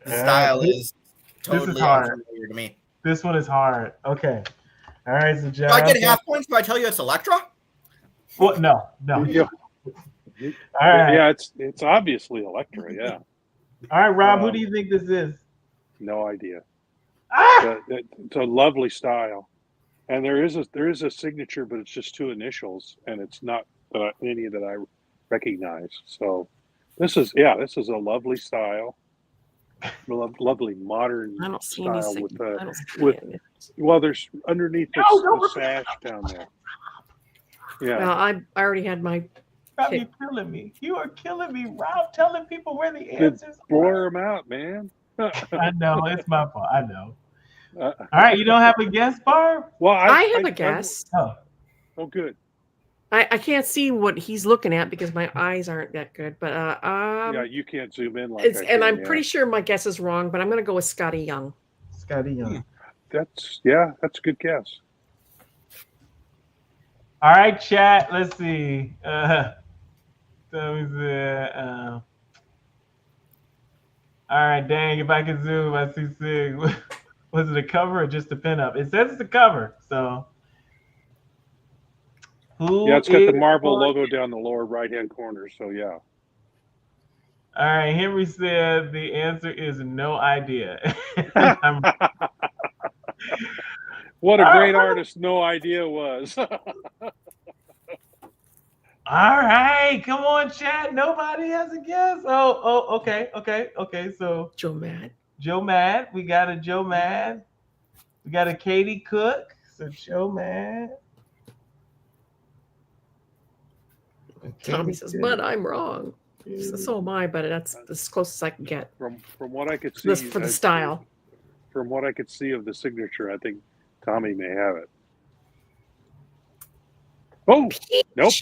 Speaker 7: The style is totally unfamiliar to me.
Speaker 1: This one is hard. Okay. All right, so John.
Speaker 7: Do I get half points if I tell you it's Electra?
Speaker 1: What? No.
Speaker 8: Yeah.
Speaker 1: All right.
Speaker 8: Yeah, it's obviously Electra. Yeah.
Speaker 1: All right, Rob. Who do you think this is?
Speaker 8: No idea.
Speaker 1: Ah!
Speaker 8: It's a lovely style, and there is a signature, but it's just 2 initials, and it's not any that I recognize. So this is a lovely style, lovely modern
Speaker 5: I don't see
Speaker 8: style
Speaker 5: any
Speaker 8: well, there's underneath the sash down there. Yeah.
Speaker 5: Well, I already had my.
Speaker 1: Rob, you're killing me. You are killing me, Rob. Telling people where the answers are.
Speaker 8: Blur them out, man.
Speaker 1: I know it's my fault. I know. All right, you don't have a guess, Barb?
Speaker 8: Well,
Speaker 5: I have a guess.
Speaker 8: Oh, good.
Speaker 5: I can't see what he's looking at because my eyes aren't that good. But
Speaker 8: yeah, you can't zoom in like that.
Speaker 5: And I'm pretty sure my guess is wrong, but I'm going to go with Scotty Young.
Speaker 1: Scotty Young.
Speaker 8: That's a good guess.
Speaker 1: All right, chat. Let's see. All right, dang. If I can zoom, I see Sig. Was it a cover or just a pinup? It says it's a cover. So.
Speaker 8: Yeah, it's got the Marvel logo down the lower right-hand corner, so yeah.
Speaker 1: All right, Henry said the answer is no idea.
Speaker 8: What a great artist No Idea was.
Speaker 1: All right, come on, chat. Nobody has a guess. Okay. So Joe Mad. We got a Joe Mad. We got a Katie Cook. So Joe Mad.
Speaker 5: Tommy says, but I'm wrong. So am I, but that's as close as I can get.
Speaker 8: From what I could see
Speaker 5: for the style.
Speaker 8: From what I could see of the signature, I think Tommy may have it. Oh, nope.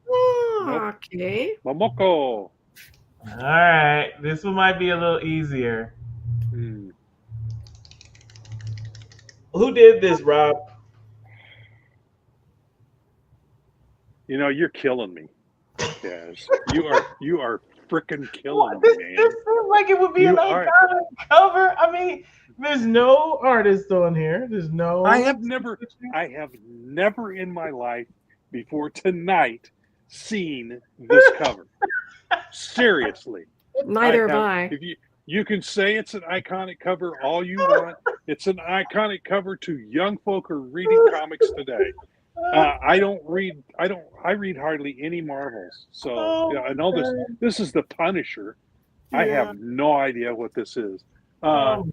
Speaker 5: Oh, okay.
Speaker 8: Momoko.
Speaker 1: All right, this one might be a little easier. Who did this, Rob?
Speaker 8: You know, you're killing me. Yes, you are freaking killing me, man.
Speaker 1: This seems like it would be an iconic cover. I mean, there's no artist on here. There's no.
Speaker 8: I have never in my life before tonight seen this cover. Seriously.
Speaker 5: Neither have I.
Speaker 8: If you can say it's an iconic cover all you want. It's an iconic cover to young folk who are reading comics today. I read hardly any Marvels. So I know this is the Punisher. Yeah. I have no idea what this is. All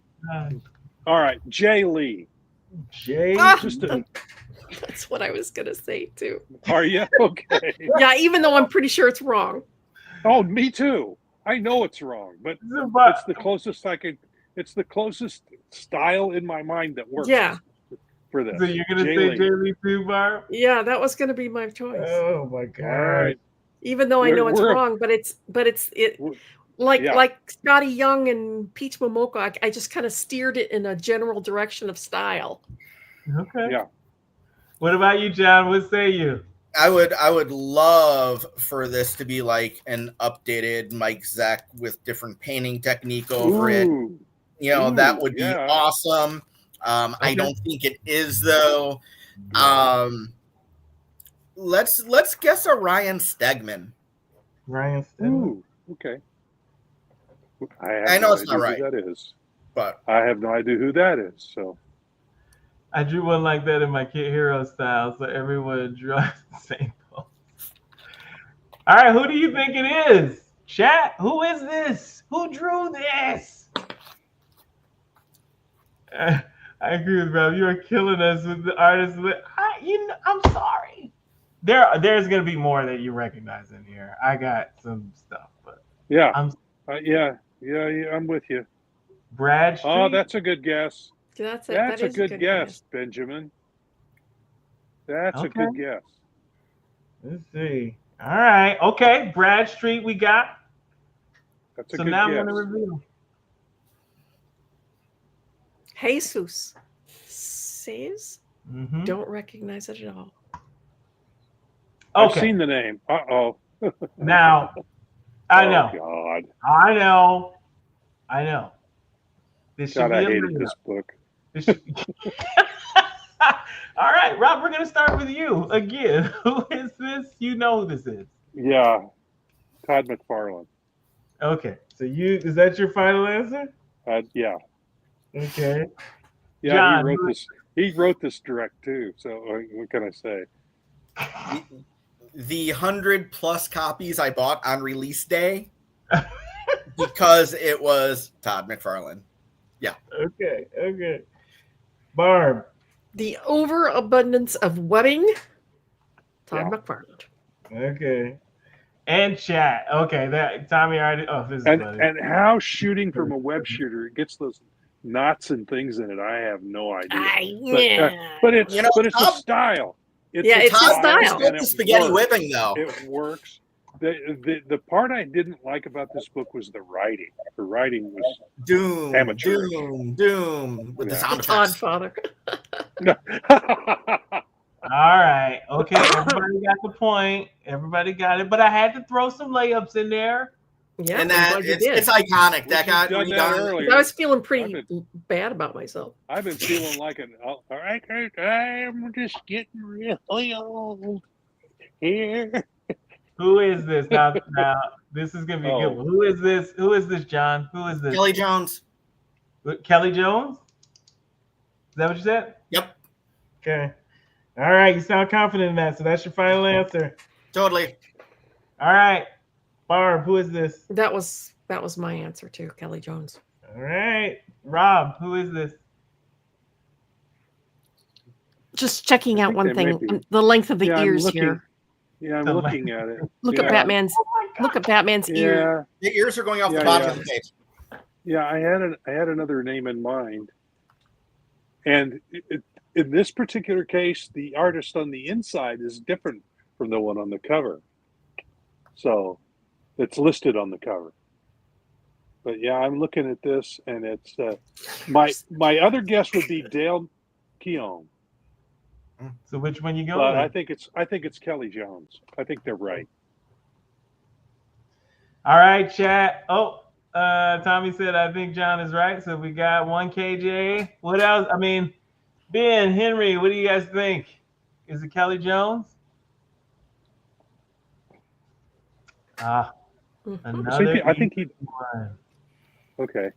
Speaker 8: right, Jay Lee.
Speaker 5: That's what I was gonna say too.
Speaker 8: Are you okay?
Speaker 5: Yeah, even though I'm pretty sure it's wrong.
Speaker 8: Oh, me too. I know it's wrong, but it's the closest I could. It's the closest style in my mind that works.
Speaker 5: Yeah.
Speaker 8: For this.
Speaker 1: So you're gonna say Jay Lee too, Barb?
Speaker 5: Yeah, that was gonna be my choice.
Speaker 1: Oh my god!
Speaker 8: All right.
Speaker 5: Even though I know it's
Speaker 8: We're-
Speaker 5: wrong, but it's
Speaker 8: we're-
Speaker 5: like
Speaker 8: yeah.
Speaker 5: like Scotty Young and Peach Momoko. I just kind of steered it in a general direction of style.
Speaker 1: Okay.
Speaker 8: Yeah.
Speaker 1: What about you, John? What say you?
Speaker 7: I would love for this to be like an updated Mike Zeck with different painting technique over it.
Speaker 8: Ooh.
Speaker 7: You know, that would be
Speaker 8: yeah.
Speaker 7: awesome. I
Speaker 1: Okay.
Speaker 7: don't think it is though. Let's guess a Ryan Stegman.
Speaker 1: Ryan Stedman.
Speaker 8: Ooh. Okay.
Speaker 7: I know
Speaker 8: no
Speaker 7: it's not
Speaker 8: idea
Speaker 7: right.
Speaker 8: who that is.
Speaker 7: But
Speaker 8: I have no idea who that is. So
Speaker 1: I drew one like that in my Kid Hero style, so everyone drew the same pose. All right, who do you think it is? Chat, who is this? Who drew this? I agree with Rob. You are killing us with the artist. I'm sorry. There's gonna be more that you recognize in here. I got some stuff, but
Speaker 8: yeah.
Speaker 1: I'm
Speaker 8: Yeah, I'm with you.
Speaker 1: Brad Street.
Speaker 8: Oh, that's a good guess.
Speaker 5: That's
Speaker 8: That's a good guess, Benjamin. That's a
Speaker 1: Okay.
Speaker 8: good guess.
Speaker 1: Let's see. All right. Okay. Brad Street we got.
Speaker 8: That's a
Speaker 1: So
Speaker 8: good
Speaker 1: now I'm
Speaker 8: guess.
Speaker 1: going to reveal.
Speaker 5: Jesus says
Speaker 1: Mhm.
Speaker 5: don't recognize it at all.
Speaker 8: I've
Speaker 1: Okay.
Speaker 8: seen the name. Uh-oh.
Speaker 1: Now, I know.
Speaker 8: Oh, God.
Speaker 1: I know. This should
Speaker 8: God,
Speaker 1: be
Speaker 8: I
Speaker 1: a
Speaker 8: hated
Speaker 1: layup.
Speaker 8: this book.
Speaker 1: This should... All right, Rob, we're going to start with you again. Who is this? You know who this is.
Speaker 8: Yeah. Todd McFarlane.
Speaker 1: Okay. So is that your final answer?
Speaker 8: Yeah.
Speaker 1: Okay.
Speaker 8: Yeah,
Speaker 1: John,
Speaker 8: he wrote this direct too. So what can I say?
Speaker 7: the 100+ copies I bought on release day because it was Todd McFarlane. Yeah.
Speaker 1: Okay. Barb.
Speaker 5: The overabundance of webbing. Todd
Speaker 8: Yeah.
Speaker 5: McFarlane.
Speaker 1: Okay. And chat. Okay, that Tommy already. Oh, this is funny.
Speaker 8: And how shooting from a web shooter gets those knots and things in it, I have no idea. But it's a style.
Speaker 5: It's a style.
Speaker 7: It's the spaghetti whipping though.
Speaker 8: It works. The part I didn't like about this book was the writing. The writing was
Speaker 7: doom,
Speaker 8: amateur.
Speaker 7: doom with the sound
Speaker 5: Todd
Speaker 7: effects.
Speaker 5: Father.
Speaker 1: All right. Okay. Everybody got the point. Everybody got it. But I had to throw some layups in there.
Speaker 5: Yeah,
Speaker 7: And that it's iconic. That got
Speaker 8: done that
Speaker 7: redone.
Speaker 8: earlier.
Speaker 5: I was feeling pretty bad about myself.
Speaker 8: I've been feeling like all right, I'm just getting really old here.
Speaker 1: Who is this? Now this is gonna be a good one. Who is this? Who is this, John? Who is this?
Speaker 7: Kelly Jones.
Speaker 1: Kelly Jones? Is that what you said?
Speaker 7: Yep.
Speaker 1: Okay. All right. You sound confident in that. So that's your final answer.
Speaker 7: Totally.
Speaker 1: All right. Barb, who is this?
Speaker 5: That was my answer too, Kelly Jones.
Speaker 1: All right. Rob, who is this?
Speaker 5: Just checking out one
Speaker 8: they might
Speaker 5: thing.
Speaker 8: be.
Speaker 5: The length of the
Speaker 8: Yeah, I'm
Speaker 5: ears
Speaker 8: looking.
Speaker 5: here.
Speaker 8: Yeah, I'm looking at it.
Speaker 5: Look at Batman's ear.
Speaker 8: Yeah,
Speaker 7: The ears are going off the bottom of the page.
Speaker 8: yeah. I had another name in mind, and in this particular case, the artist on the inside is different from the one on the cover. So it's listed on the cover. But yeah, I'm looking at this, and it's my other guess would be Dale Keown.
Speaker 1: So which one you going
Speaker 8: But
Speaker 1: with?
Speaker 8: I think it's Kelly Jones. I think they're right.
Speaker 1: All right, chat. Oh, Tommy said I think John is right. So we got one KJ. What else? I mean, Ben, Henry, what do you guys think? Is it Kelly Jones? Another
Speaker 8: I think he.
Speaker 1: one.
Speaker 8: Okay.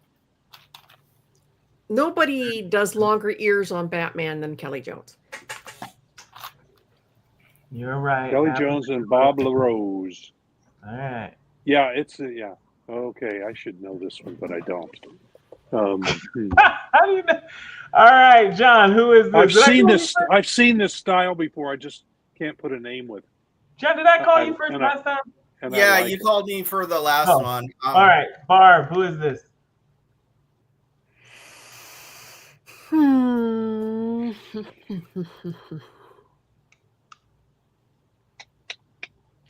Speaker 5: Nobody does longer ears on Batman than Kelly Jones.
Speaker 1: You're right.
Speaker 8: Kelly Jones and Bob LaRose.
Speaker 1: All right.
Speaker 8: Yeah, it's yeah. Okay, I should know this one, but I don't.
Speaker 1: How do you know? All right, John, who is this?
Speaker 8: I've seen this style before. I just can't put a name with it.
Speaker 1: John, did I call you first last time?
Speaker 7: Yeah, you called me for the last one.
Speaker 1: All right, Barb, who is this?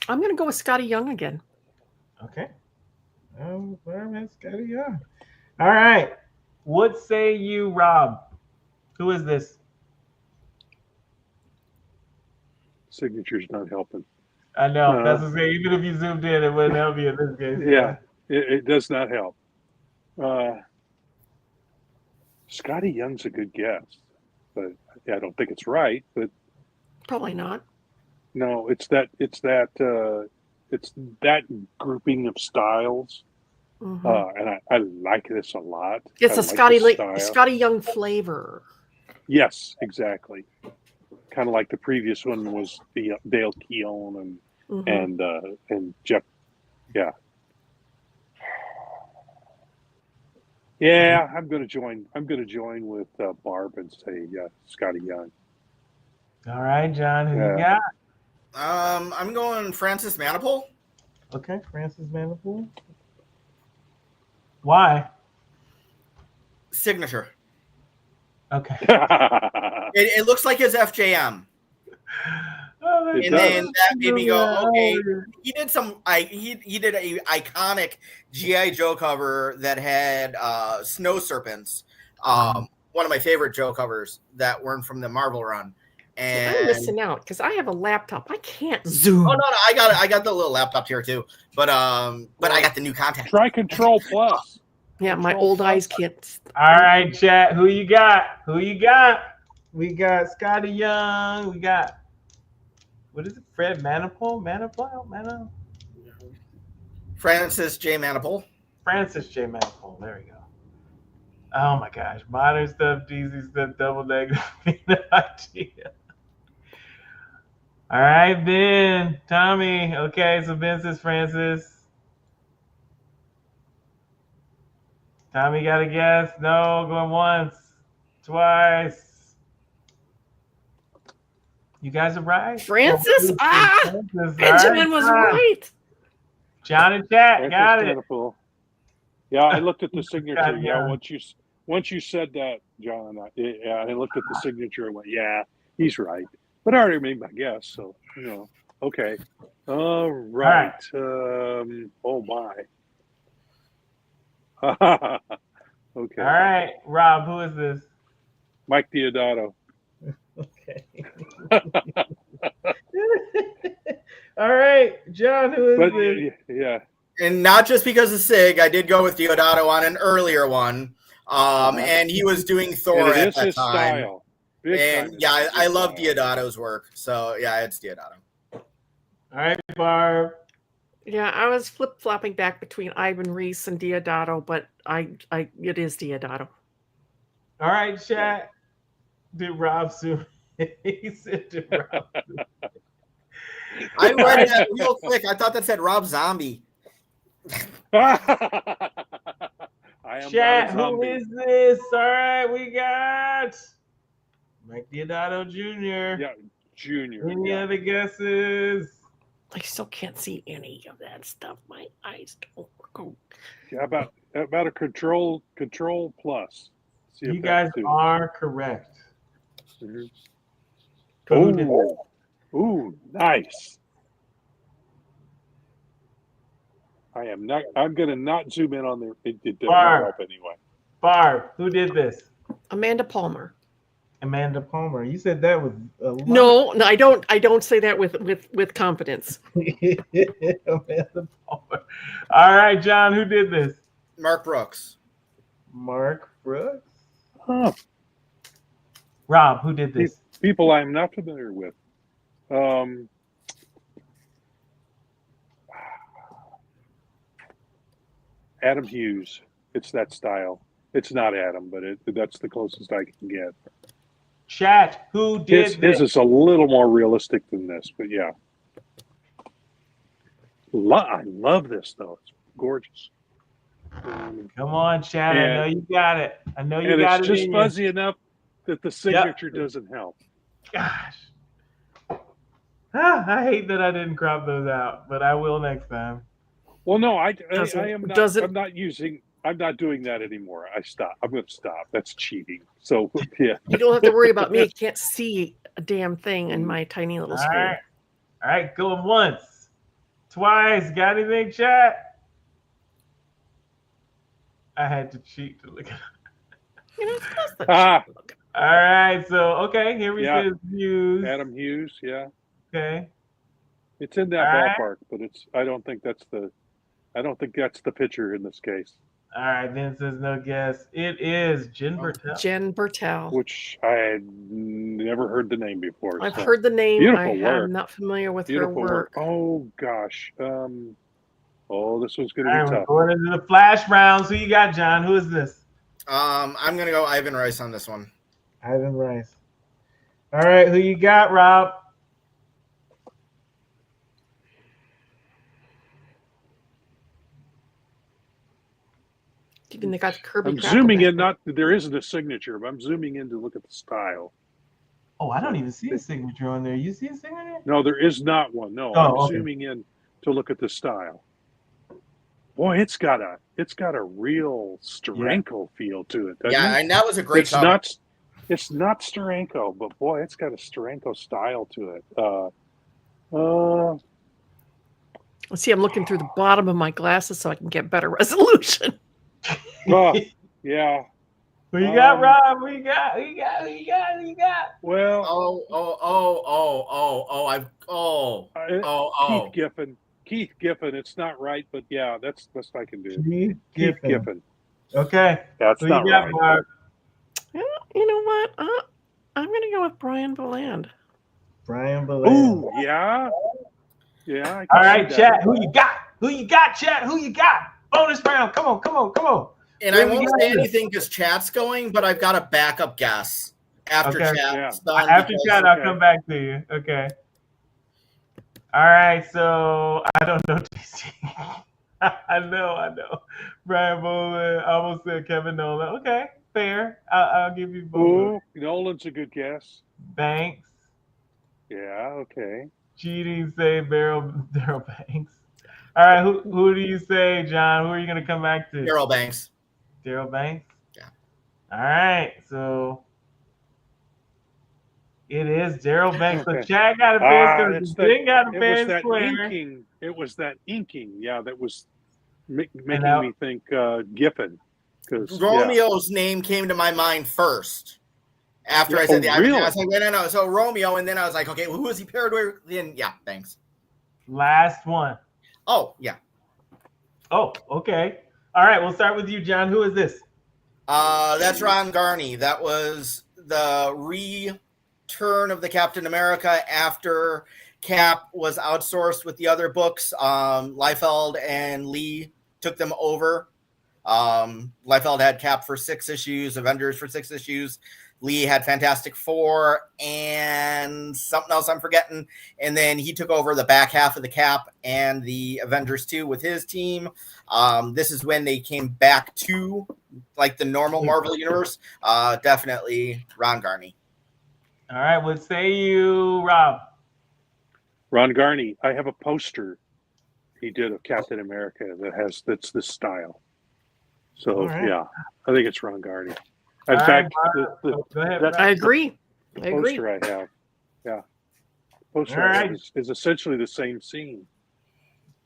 Speaker 5: I'm going to go with Scotty Young again.
Speaker 1: Okay. Fireman Scotty Young. All right. What say you, Rob? Who is this?
Speaker 8: Signature's not helping.
Speaker 1: I know. That's what I'm saying. Even if you zoomed in, it wouldn't help you in this case.
Speaker 8: Yeah, it does not help. Scotty Young's a good guess, but I don't think it's right. But
Speaker 5: Probably not.
Speaker 8: no, it's that grouping of styles, and I like this a lot.
Speaker 5: It's
Speaker 8: I
Speaker 5: a Scotty
Speaker 8: this style.
Speaker 5: Scotty Young flavor.
Speaker 8: Yes, exactly. Kind of like the previous one was the Dale Keown and Jeff. Yeah. Yeah, I'm going to join. I'm going to join with Barb and say Scotty Young.
Speaker 1: All right, John, who you got?
Speaker 7: I'm going Francis Manipul.
Speaker 1: Okay, Francis Manipul. Why?
Speaker 7: Signature.
Speaker 1: Okay.
Speaker 7: It looks like his FJM. And then that made me go, okay. He did he did a iconic G.I. Joe cover that had snow serpents. One of my favorite Joe covers that weren't from the Marvel run. And
Speaker 5: I'm missing out because I have a laptop. I can't zoom.
Speaker 7: Oh no, I got the little laptop here too. But I got the new contact.
Speaker 8: Try Control Plus.
Speaker 5: Yeah, my old eyes can't.
Speaker 1: All right, chat. Who you got? Who you got? We got Scotty Young. We got, what is it? Fred Manipul? Manipul?
Speaker 7: Francis J. Manipul.
Speaker 1: Francis J. Manipul. There we go. Oh my gosh. Modern stuff, DZ stuff, double negative. idea. All right, Ben. Tommy. Okay, so Ben says Francis. Tommy got a guess. No, going once, twice. You guys are right.
Speaker 5: Francis?
Speaker 1: Francis.
Speaker 5: Benjamin was right.
Speaker 1: John and chat
Speaker 8: Francis
Speaker 1: got it.
Speaker 8: Manipul. Yeah, I looked at the signature.
Speaker 1: Yeah.
Speaker 8: Once you said that, John, I looked at the signature and went, yeah, he's right. But I already made my guess, so okay. All right. Oh my. Okay.
Speaker 1: All right, Rob, who is this?
Speaker 8: Mike Diodato.
Speaker 1: Okay. All right, John, who is this?
Speaker 8: Yeah.
Speaker 7: And not just because of Sig, I did go with Diodato on an earlier one. And he was doing Thor at that time.
Speaker 8: Style.
Speaker 7: And yeah, I love Diodato's work. So yeah, it's Diodato.
Speaker 1: All right, Barb.
Speaker 5: Yeah, I was flip-flopping back between Ivan Reese and Diodato, but it is Diodato.
Speaker 1: All right, chat. Did Rob zoom? He said, "Did Rob zoom?"
Speaker 7: I read that real quick. I thought that said Rob Zombie.
Speaker 1: Chat, who is this? All right, we got Mike Diodato Jr.
Speaker 8: Yeah, Junior.
Speaker 1: Any other guesses?
Speaker 5: I still can't see any of that stuff. My eyes don't work.
Speaker 8: Yeah, about a control plus. See if
Speaker 1: You guys
Speaker 8: that
Speaker 1: are correct.
Speaker 8: Mm-hmm. Ooh, nice. I'm gonna not zoom in on there. It doesn't help anyway.
Speaker 1: Barb, who did this?
Speaker 5: Amanda Palmer.
Speaker 1: Amanda Palmer. You said that was a lot.
Speaker 5: No, I don't say that with confidence.
Speaker 1: Amanda Palmer. All right, John, who did this?
Speaker 7: Mark Brooks.
Speaker 1: Mark Brooks.
Speaker 8: Huh.
Speaker 1: Rob, who did this?
Speaker 8: People I'm not familiar with. Adam Hughes. It's that style. It's not Adam, but that's the closest I can get.
Speaker 1: Chat, who did this?
Speaker 8: His is a little more realistic than this, but yeah. I love this, though. It's gorgeous.
Speaker 1: Come on, Chad. I know you got it. I know you got it.
Speaker 8: It's just fuzzy enough that the signature doesn't help.
Speaker 1: Gosh. I hate that I didn't crop those out, but I will next time.
Speaker 8: Well, no, I am not. I'm not doing that anymore. I'm going to stop. That's cheating. So yeah.
Speaker 5: You don't have to worry about me. I can't see a damn thing in my tiny little screen.
Speaker 1: All right, going once, twice. Got anything, chat? I had to cheat to look at it.
Speaker 5: It's supposed to
Speaker 8: Ah.
Speaker 5: look.
Speaker 1: All right, so okay, here we
Speaker 8: Yeah.
Speaker 1: see Hughes.
Speaker 8: Adam Hughes, yeah.
Speaker 1: Okay.
Speaker 8: It's in that
Speaker 1: All right.
Speaker 8: ballpark, but I don't think that's the pitcher in this case.
Speaker 1: All right, then says no guess. It is Jen Bertel.
Speaker 5: Jen Bertel.
Speaker 8: Which I had never heard the name before.
Speaker 5: I've
Speaker 8: so.
Speaker 5: heard the name.
Speaker 8: Beautiful work.
Speaker 5: I'm not familiar with
Speaker 8: Beautiful
Speaker 5: her work.
Speaker 8: Oh gosh. This one's gonna
Speaker 1: All
Speaker 8: be
Speaker 1: right, we're
Speaker 8: tough.
Speaker 1: going into the flash rounds. Who you got, John? Who is this?
Speaker 7: I'm gonna go Ivan Rice on this one.
Speaker 1: Ivan Rice. All right, who you got, Rob?
Speaker 5: Even they got Kirby.
Speaker 8: I'm zooming in. There isn't a signature, but I'm zooming in to look at the style.
Speaker 1: Oh, I don't even see a signature on there. You see a signature?
Speaker 8: No, there is not one. No,
Speaker 1: Oh,
Speaker 8: I'm
Speaker 1: okay.
Speaker 8: zooming in to look at the style. Boy, it's got a real Steranko feel to it.
Speaker 7: Yeah,
Speaker 8: it?
Speaker 7: and that was a great
Speaker 8: It's
Speaker 7: cover.
Speaker 8: it's not Steranko, but boy, it's got a Steranko style to it.
Speaker 5: Let's see. I'm looking through the bottom of my glasses so I can get better resolution.
Speaker 8: Oh, yeah.
Speaker 1: Who you got, Rob? Who you got? Who you got? Who you got? Who you got?
Speaker 8: Well, Keith Giffen. Keith Giffen. It's not right, but yeah, that's best I can do. Keith Giffen.
Speaker 1: Okay.
Speaker 8: That's
Speaker 1: Who
Speaker 8: not
Speaker 1: you got,
Speaker 8: right.
Speaker 1: Mark?
Speaker 5: Yeah, you know what? I'm going to go with Brian Boland.
Speaker 1: Brian Boland.
Speaker 8: Ooh, yeah. Yeah. I can
Speaker 1: All right,
Speaker 8: see that.
Speaker 1: chat. Who you got? Who you got, chat? Who you got? Bonus round. Come on.
Speaker 7: And I won't say anything because chat's going, but I've got a backup guess after
Speaker 1: Okay.
Speaker 7: chat's
Speaker 8: Yeah.
Speaker 7: done.
Speaker 1: After
Speaker 7: because-
Speaker 1: chat, I'll come back to you. Okay. All right, so I don't know DC. I know. Brian Boland. I almost said Kevin Nolan. Okay, fair. I'll give you both.
Speaker 8: Ooh, Nolan's a good guess.
Speaker 1: Banks.
Speaker 8: Yeah, okay.
Speaker 1: Cheating, say Daryl Banks. All right, who do you say, John? Who are you going to come back to?
Speaker 7: Daryl Banks.
Speaker 1: Daryl Banks?
Speaker 7: Yeah.
Speaker 1: All right, so it is Daryl Banks. So
Speaker 8: Okay.
Speaker 1: Chad got a fair square. Ding got a
Speaker 8: it was
Speaker 1: fair
Speaker 8: that
Speaker 1: square.
Speaker 8: inking. It was that inking, yeah, that was making
Speaker 1: now-
Speaker 8: me think Giffen. Because
Speaker 7: Romeo's name came to my mind first. After
Speaker 8: Yeah,
Speaker 7: I said the
Speaker 8: really?
Speaker 7: I was like, no. So Romeo, and then I was like, okay, who was he paired with? Then yeah, thanks.
Speaker 1: Last one.
Speaker 7: Oh, yeah.
Speaker 1: Oh, okay. All right, we'll start with you, John. Who is this?
Speaker 7: That's Ron Garney. That was the return of the Captain America after Cap was outsourced with the other books. Liefeld and Lee took them over. Liefeld had Cap for 6 issues, Avengers for 6 issues. Lee had Fantastic Four and something else I'm forgetting. And then he took over the back half of the Cap and the Avengers 2 with his team. This is when they came back to like the normal Marvel universe. Definitely Ron Garney.
Speaker 1: All right, what say you, Rob?
Speaker 8: Ron Garney. I have a poster he did of Captain America that's this style. So
Speaker 1: All right.
Speaker 8: yeah, I think it's Ron Garney. In
Speaker 1: All
Speaker 8: fact,
Speaker 1: right, go ahead.
Speaker 8: that
Speaker 5: I agree.
Speaker 8: the poster I have, yeah, poster
Speaker 1: All
Speaker 8: I have
Speaker 1: right.
Speaker 8: is essentially the same scene.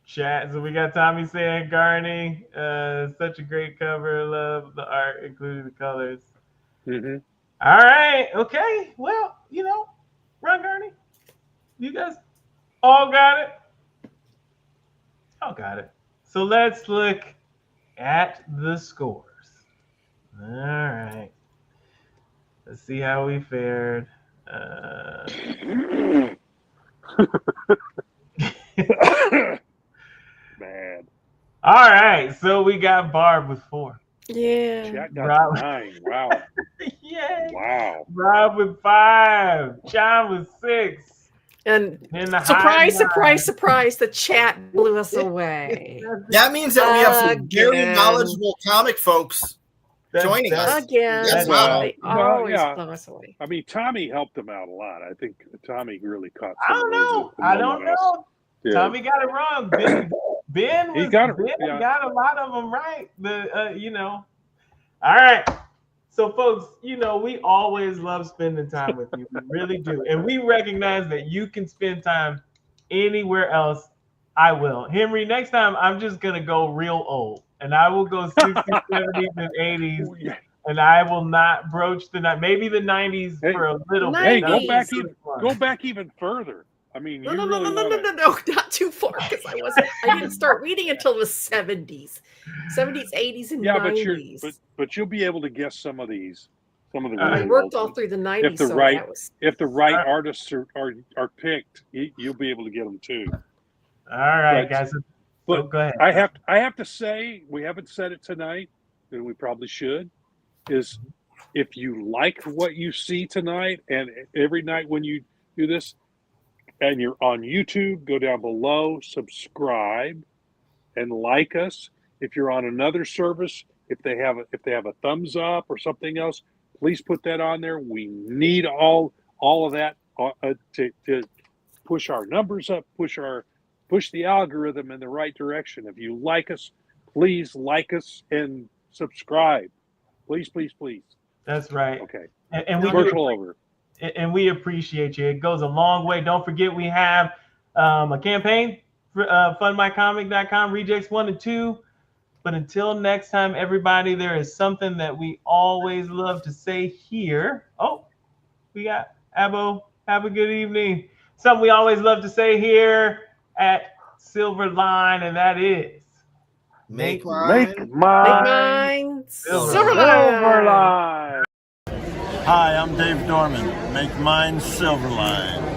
Speaker 1: Chat. So we got Tommy saying Garney. Such a great cover. Love the art, including the colors.
Speaker 8: Mm-hmm.
Speaker 1: All right. Okay. Well, Ron Garney. You guys all got it? All got it. So let's look at the scores. All right. Let's see how we fared.
Speaker 8: Bad.
Speaker 1: All right. So we got Barb with 4.
Speaker 5: Yeah.
Speaker 8: Jack got
Speaker 1: Rob.
Speaker 8: 9. Wow.
Speaker 1: Yay.
Speaker 8: Wow.
Speaker 1: Rob with 5. John with 6.
Speaker 5: And
Speaker 1: In the
Speaker 5: surprise,
Speaker 1: high
Speaker 5: surprise, surprise, the chat blew us away.
Speaker 7: That means that we have some very
Speaker 5: Again.
Speaker 7: knowledgeable comic folks joining us.
Speaker 5: Again,
Speaker 7: Yes,
Speaker 8: well,
Speaker 5: they
Speaker 8: well,
Speaker 5: always
Speaker 8: yeah.
Speaker 5: blow us away.
Speaker 8: I mean, Tommy helped him out a lot. I think Tommy really caught.
Speaker 1: I
Speaker 8: some
Speaker 1: don't
Speaker 8: of those
Speaker 1: know.
Speaker 8: that
Speaker 1: I
Speaker 8: no
Speaker 1: don't
Speaker 8: one else
Speaker 1: know.
Speaker 8: did.
Speaker 1: Tommy got it wrong. Ben
Speaker 8: He got it,
Speaker 1: Ben
Speaker 8: yeah.
Speaker 1: got a lot of them right. All right. So, folks, we always love spending time with you. We really do. And we recognize that you can spend time anywhere else I will. Henry, next time I'm just going to go real old. And I will go 60s, 70s, and 80s.
Speaker 8: Oh, yeah.
Speaker 1: And I will not broach maybe the 90s
Speaker 8: Hey,
Speaker 1: for a little bit.
Speaker 8: Hey,
Speaker 1: That'll
Speaker 8: go back even further. I mean,
Speaker 5: No,
Speaker 8: you
Speaker 5: no,
Speaker 8: really
Speaker 5: no, no,
Speaker 8: want
Speaker 5: no, no, no, not too far because I didn't start reading until the 70s, 80s, and 90s.
Speaker 8: but you'll be able to guess some of these, some of the
Speaker 5: I
Speaker 8: really
Speaker 5: worked
Speaker 8: old
Speaker 5: all
Speaker 8: ones.
Speaker 5: through the 90s.
Speaker 8: If the right artists are picked, you'll be able to get them too.
Speaker 1: All right,
Speaker 8: But-
Speaker 1: guys.
Speaker 8: But
Speaker 1: go ahead.
Speaker 8: I have to say, we haven't said it tonight, and we probably should, is if you like what you see tonight, and every night when you do this, and you're on YouTube, go down below, subscribe, and like us. If you're on another service, if they have a thumbs up or something else, please put that on there. We need all of that to push our numbers up, push the algorithm in the right direction. If you like us, please like us and subscribe. Please, please, please.
Speaker 1: That's right.
Speaker 8: Okay.
Speaker 1: And we
Speaker 8: Commercial over.
Speaker 1: And we appreciate you. It goes a long way. Don't forget we have a campaign for fundmycomic.com, rejects 1 and 2. But until next time, everybody, there is something that we always love to say here. Oh, we got Abo. Have a good evening. Something we always love to say here at Silverline, and that is
Speaker 7: Make mine.
Speaker 5: Silverline.
Speaker 9: Hi, I'm Dave Dorman. Make mine Silverline.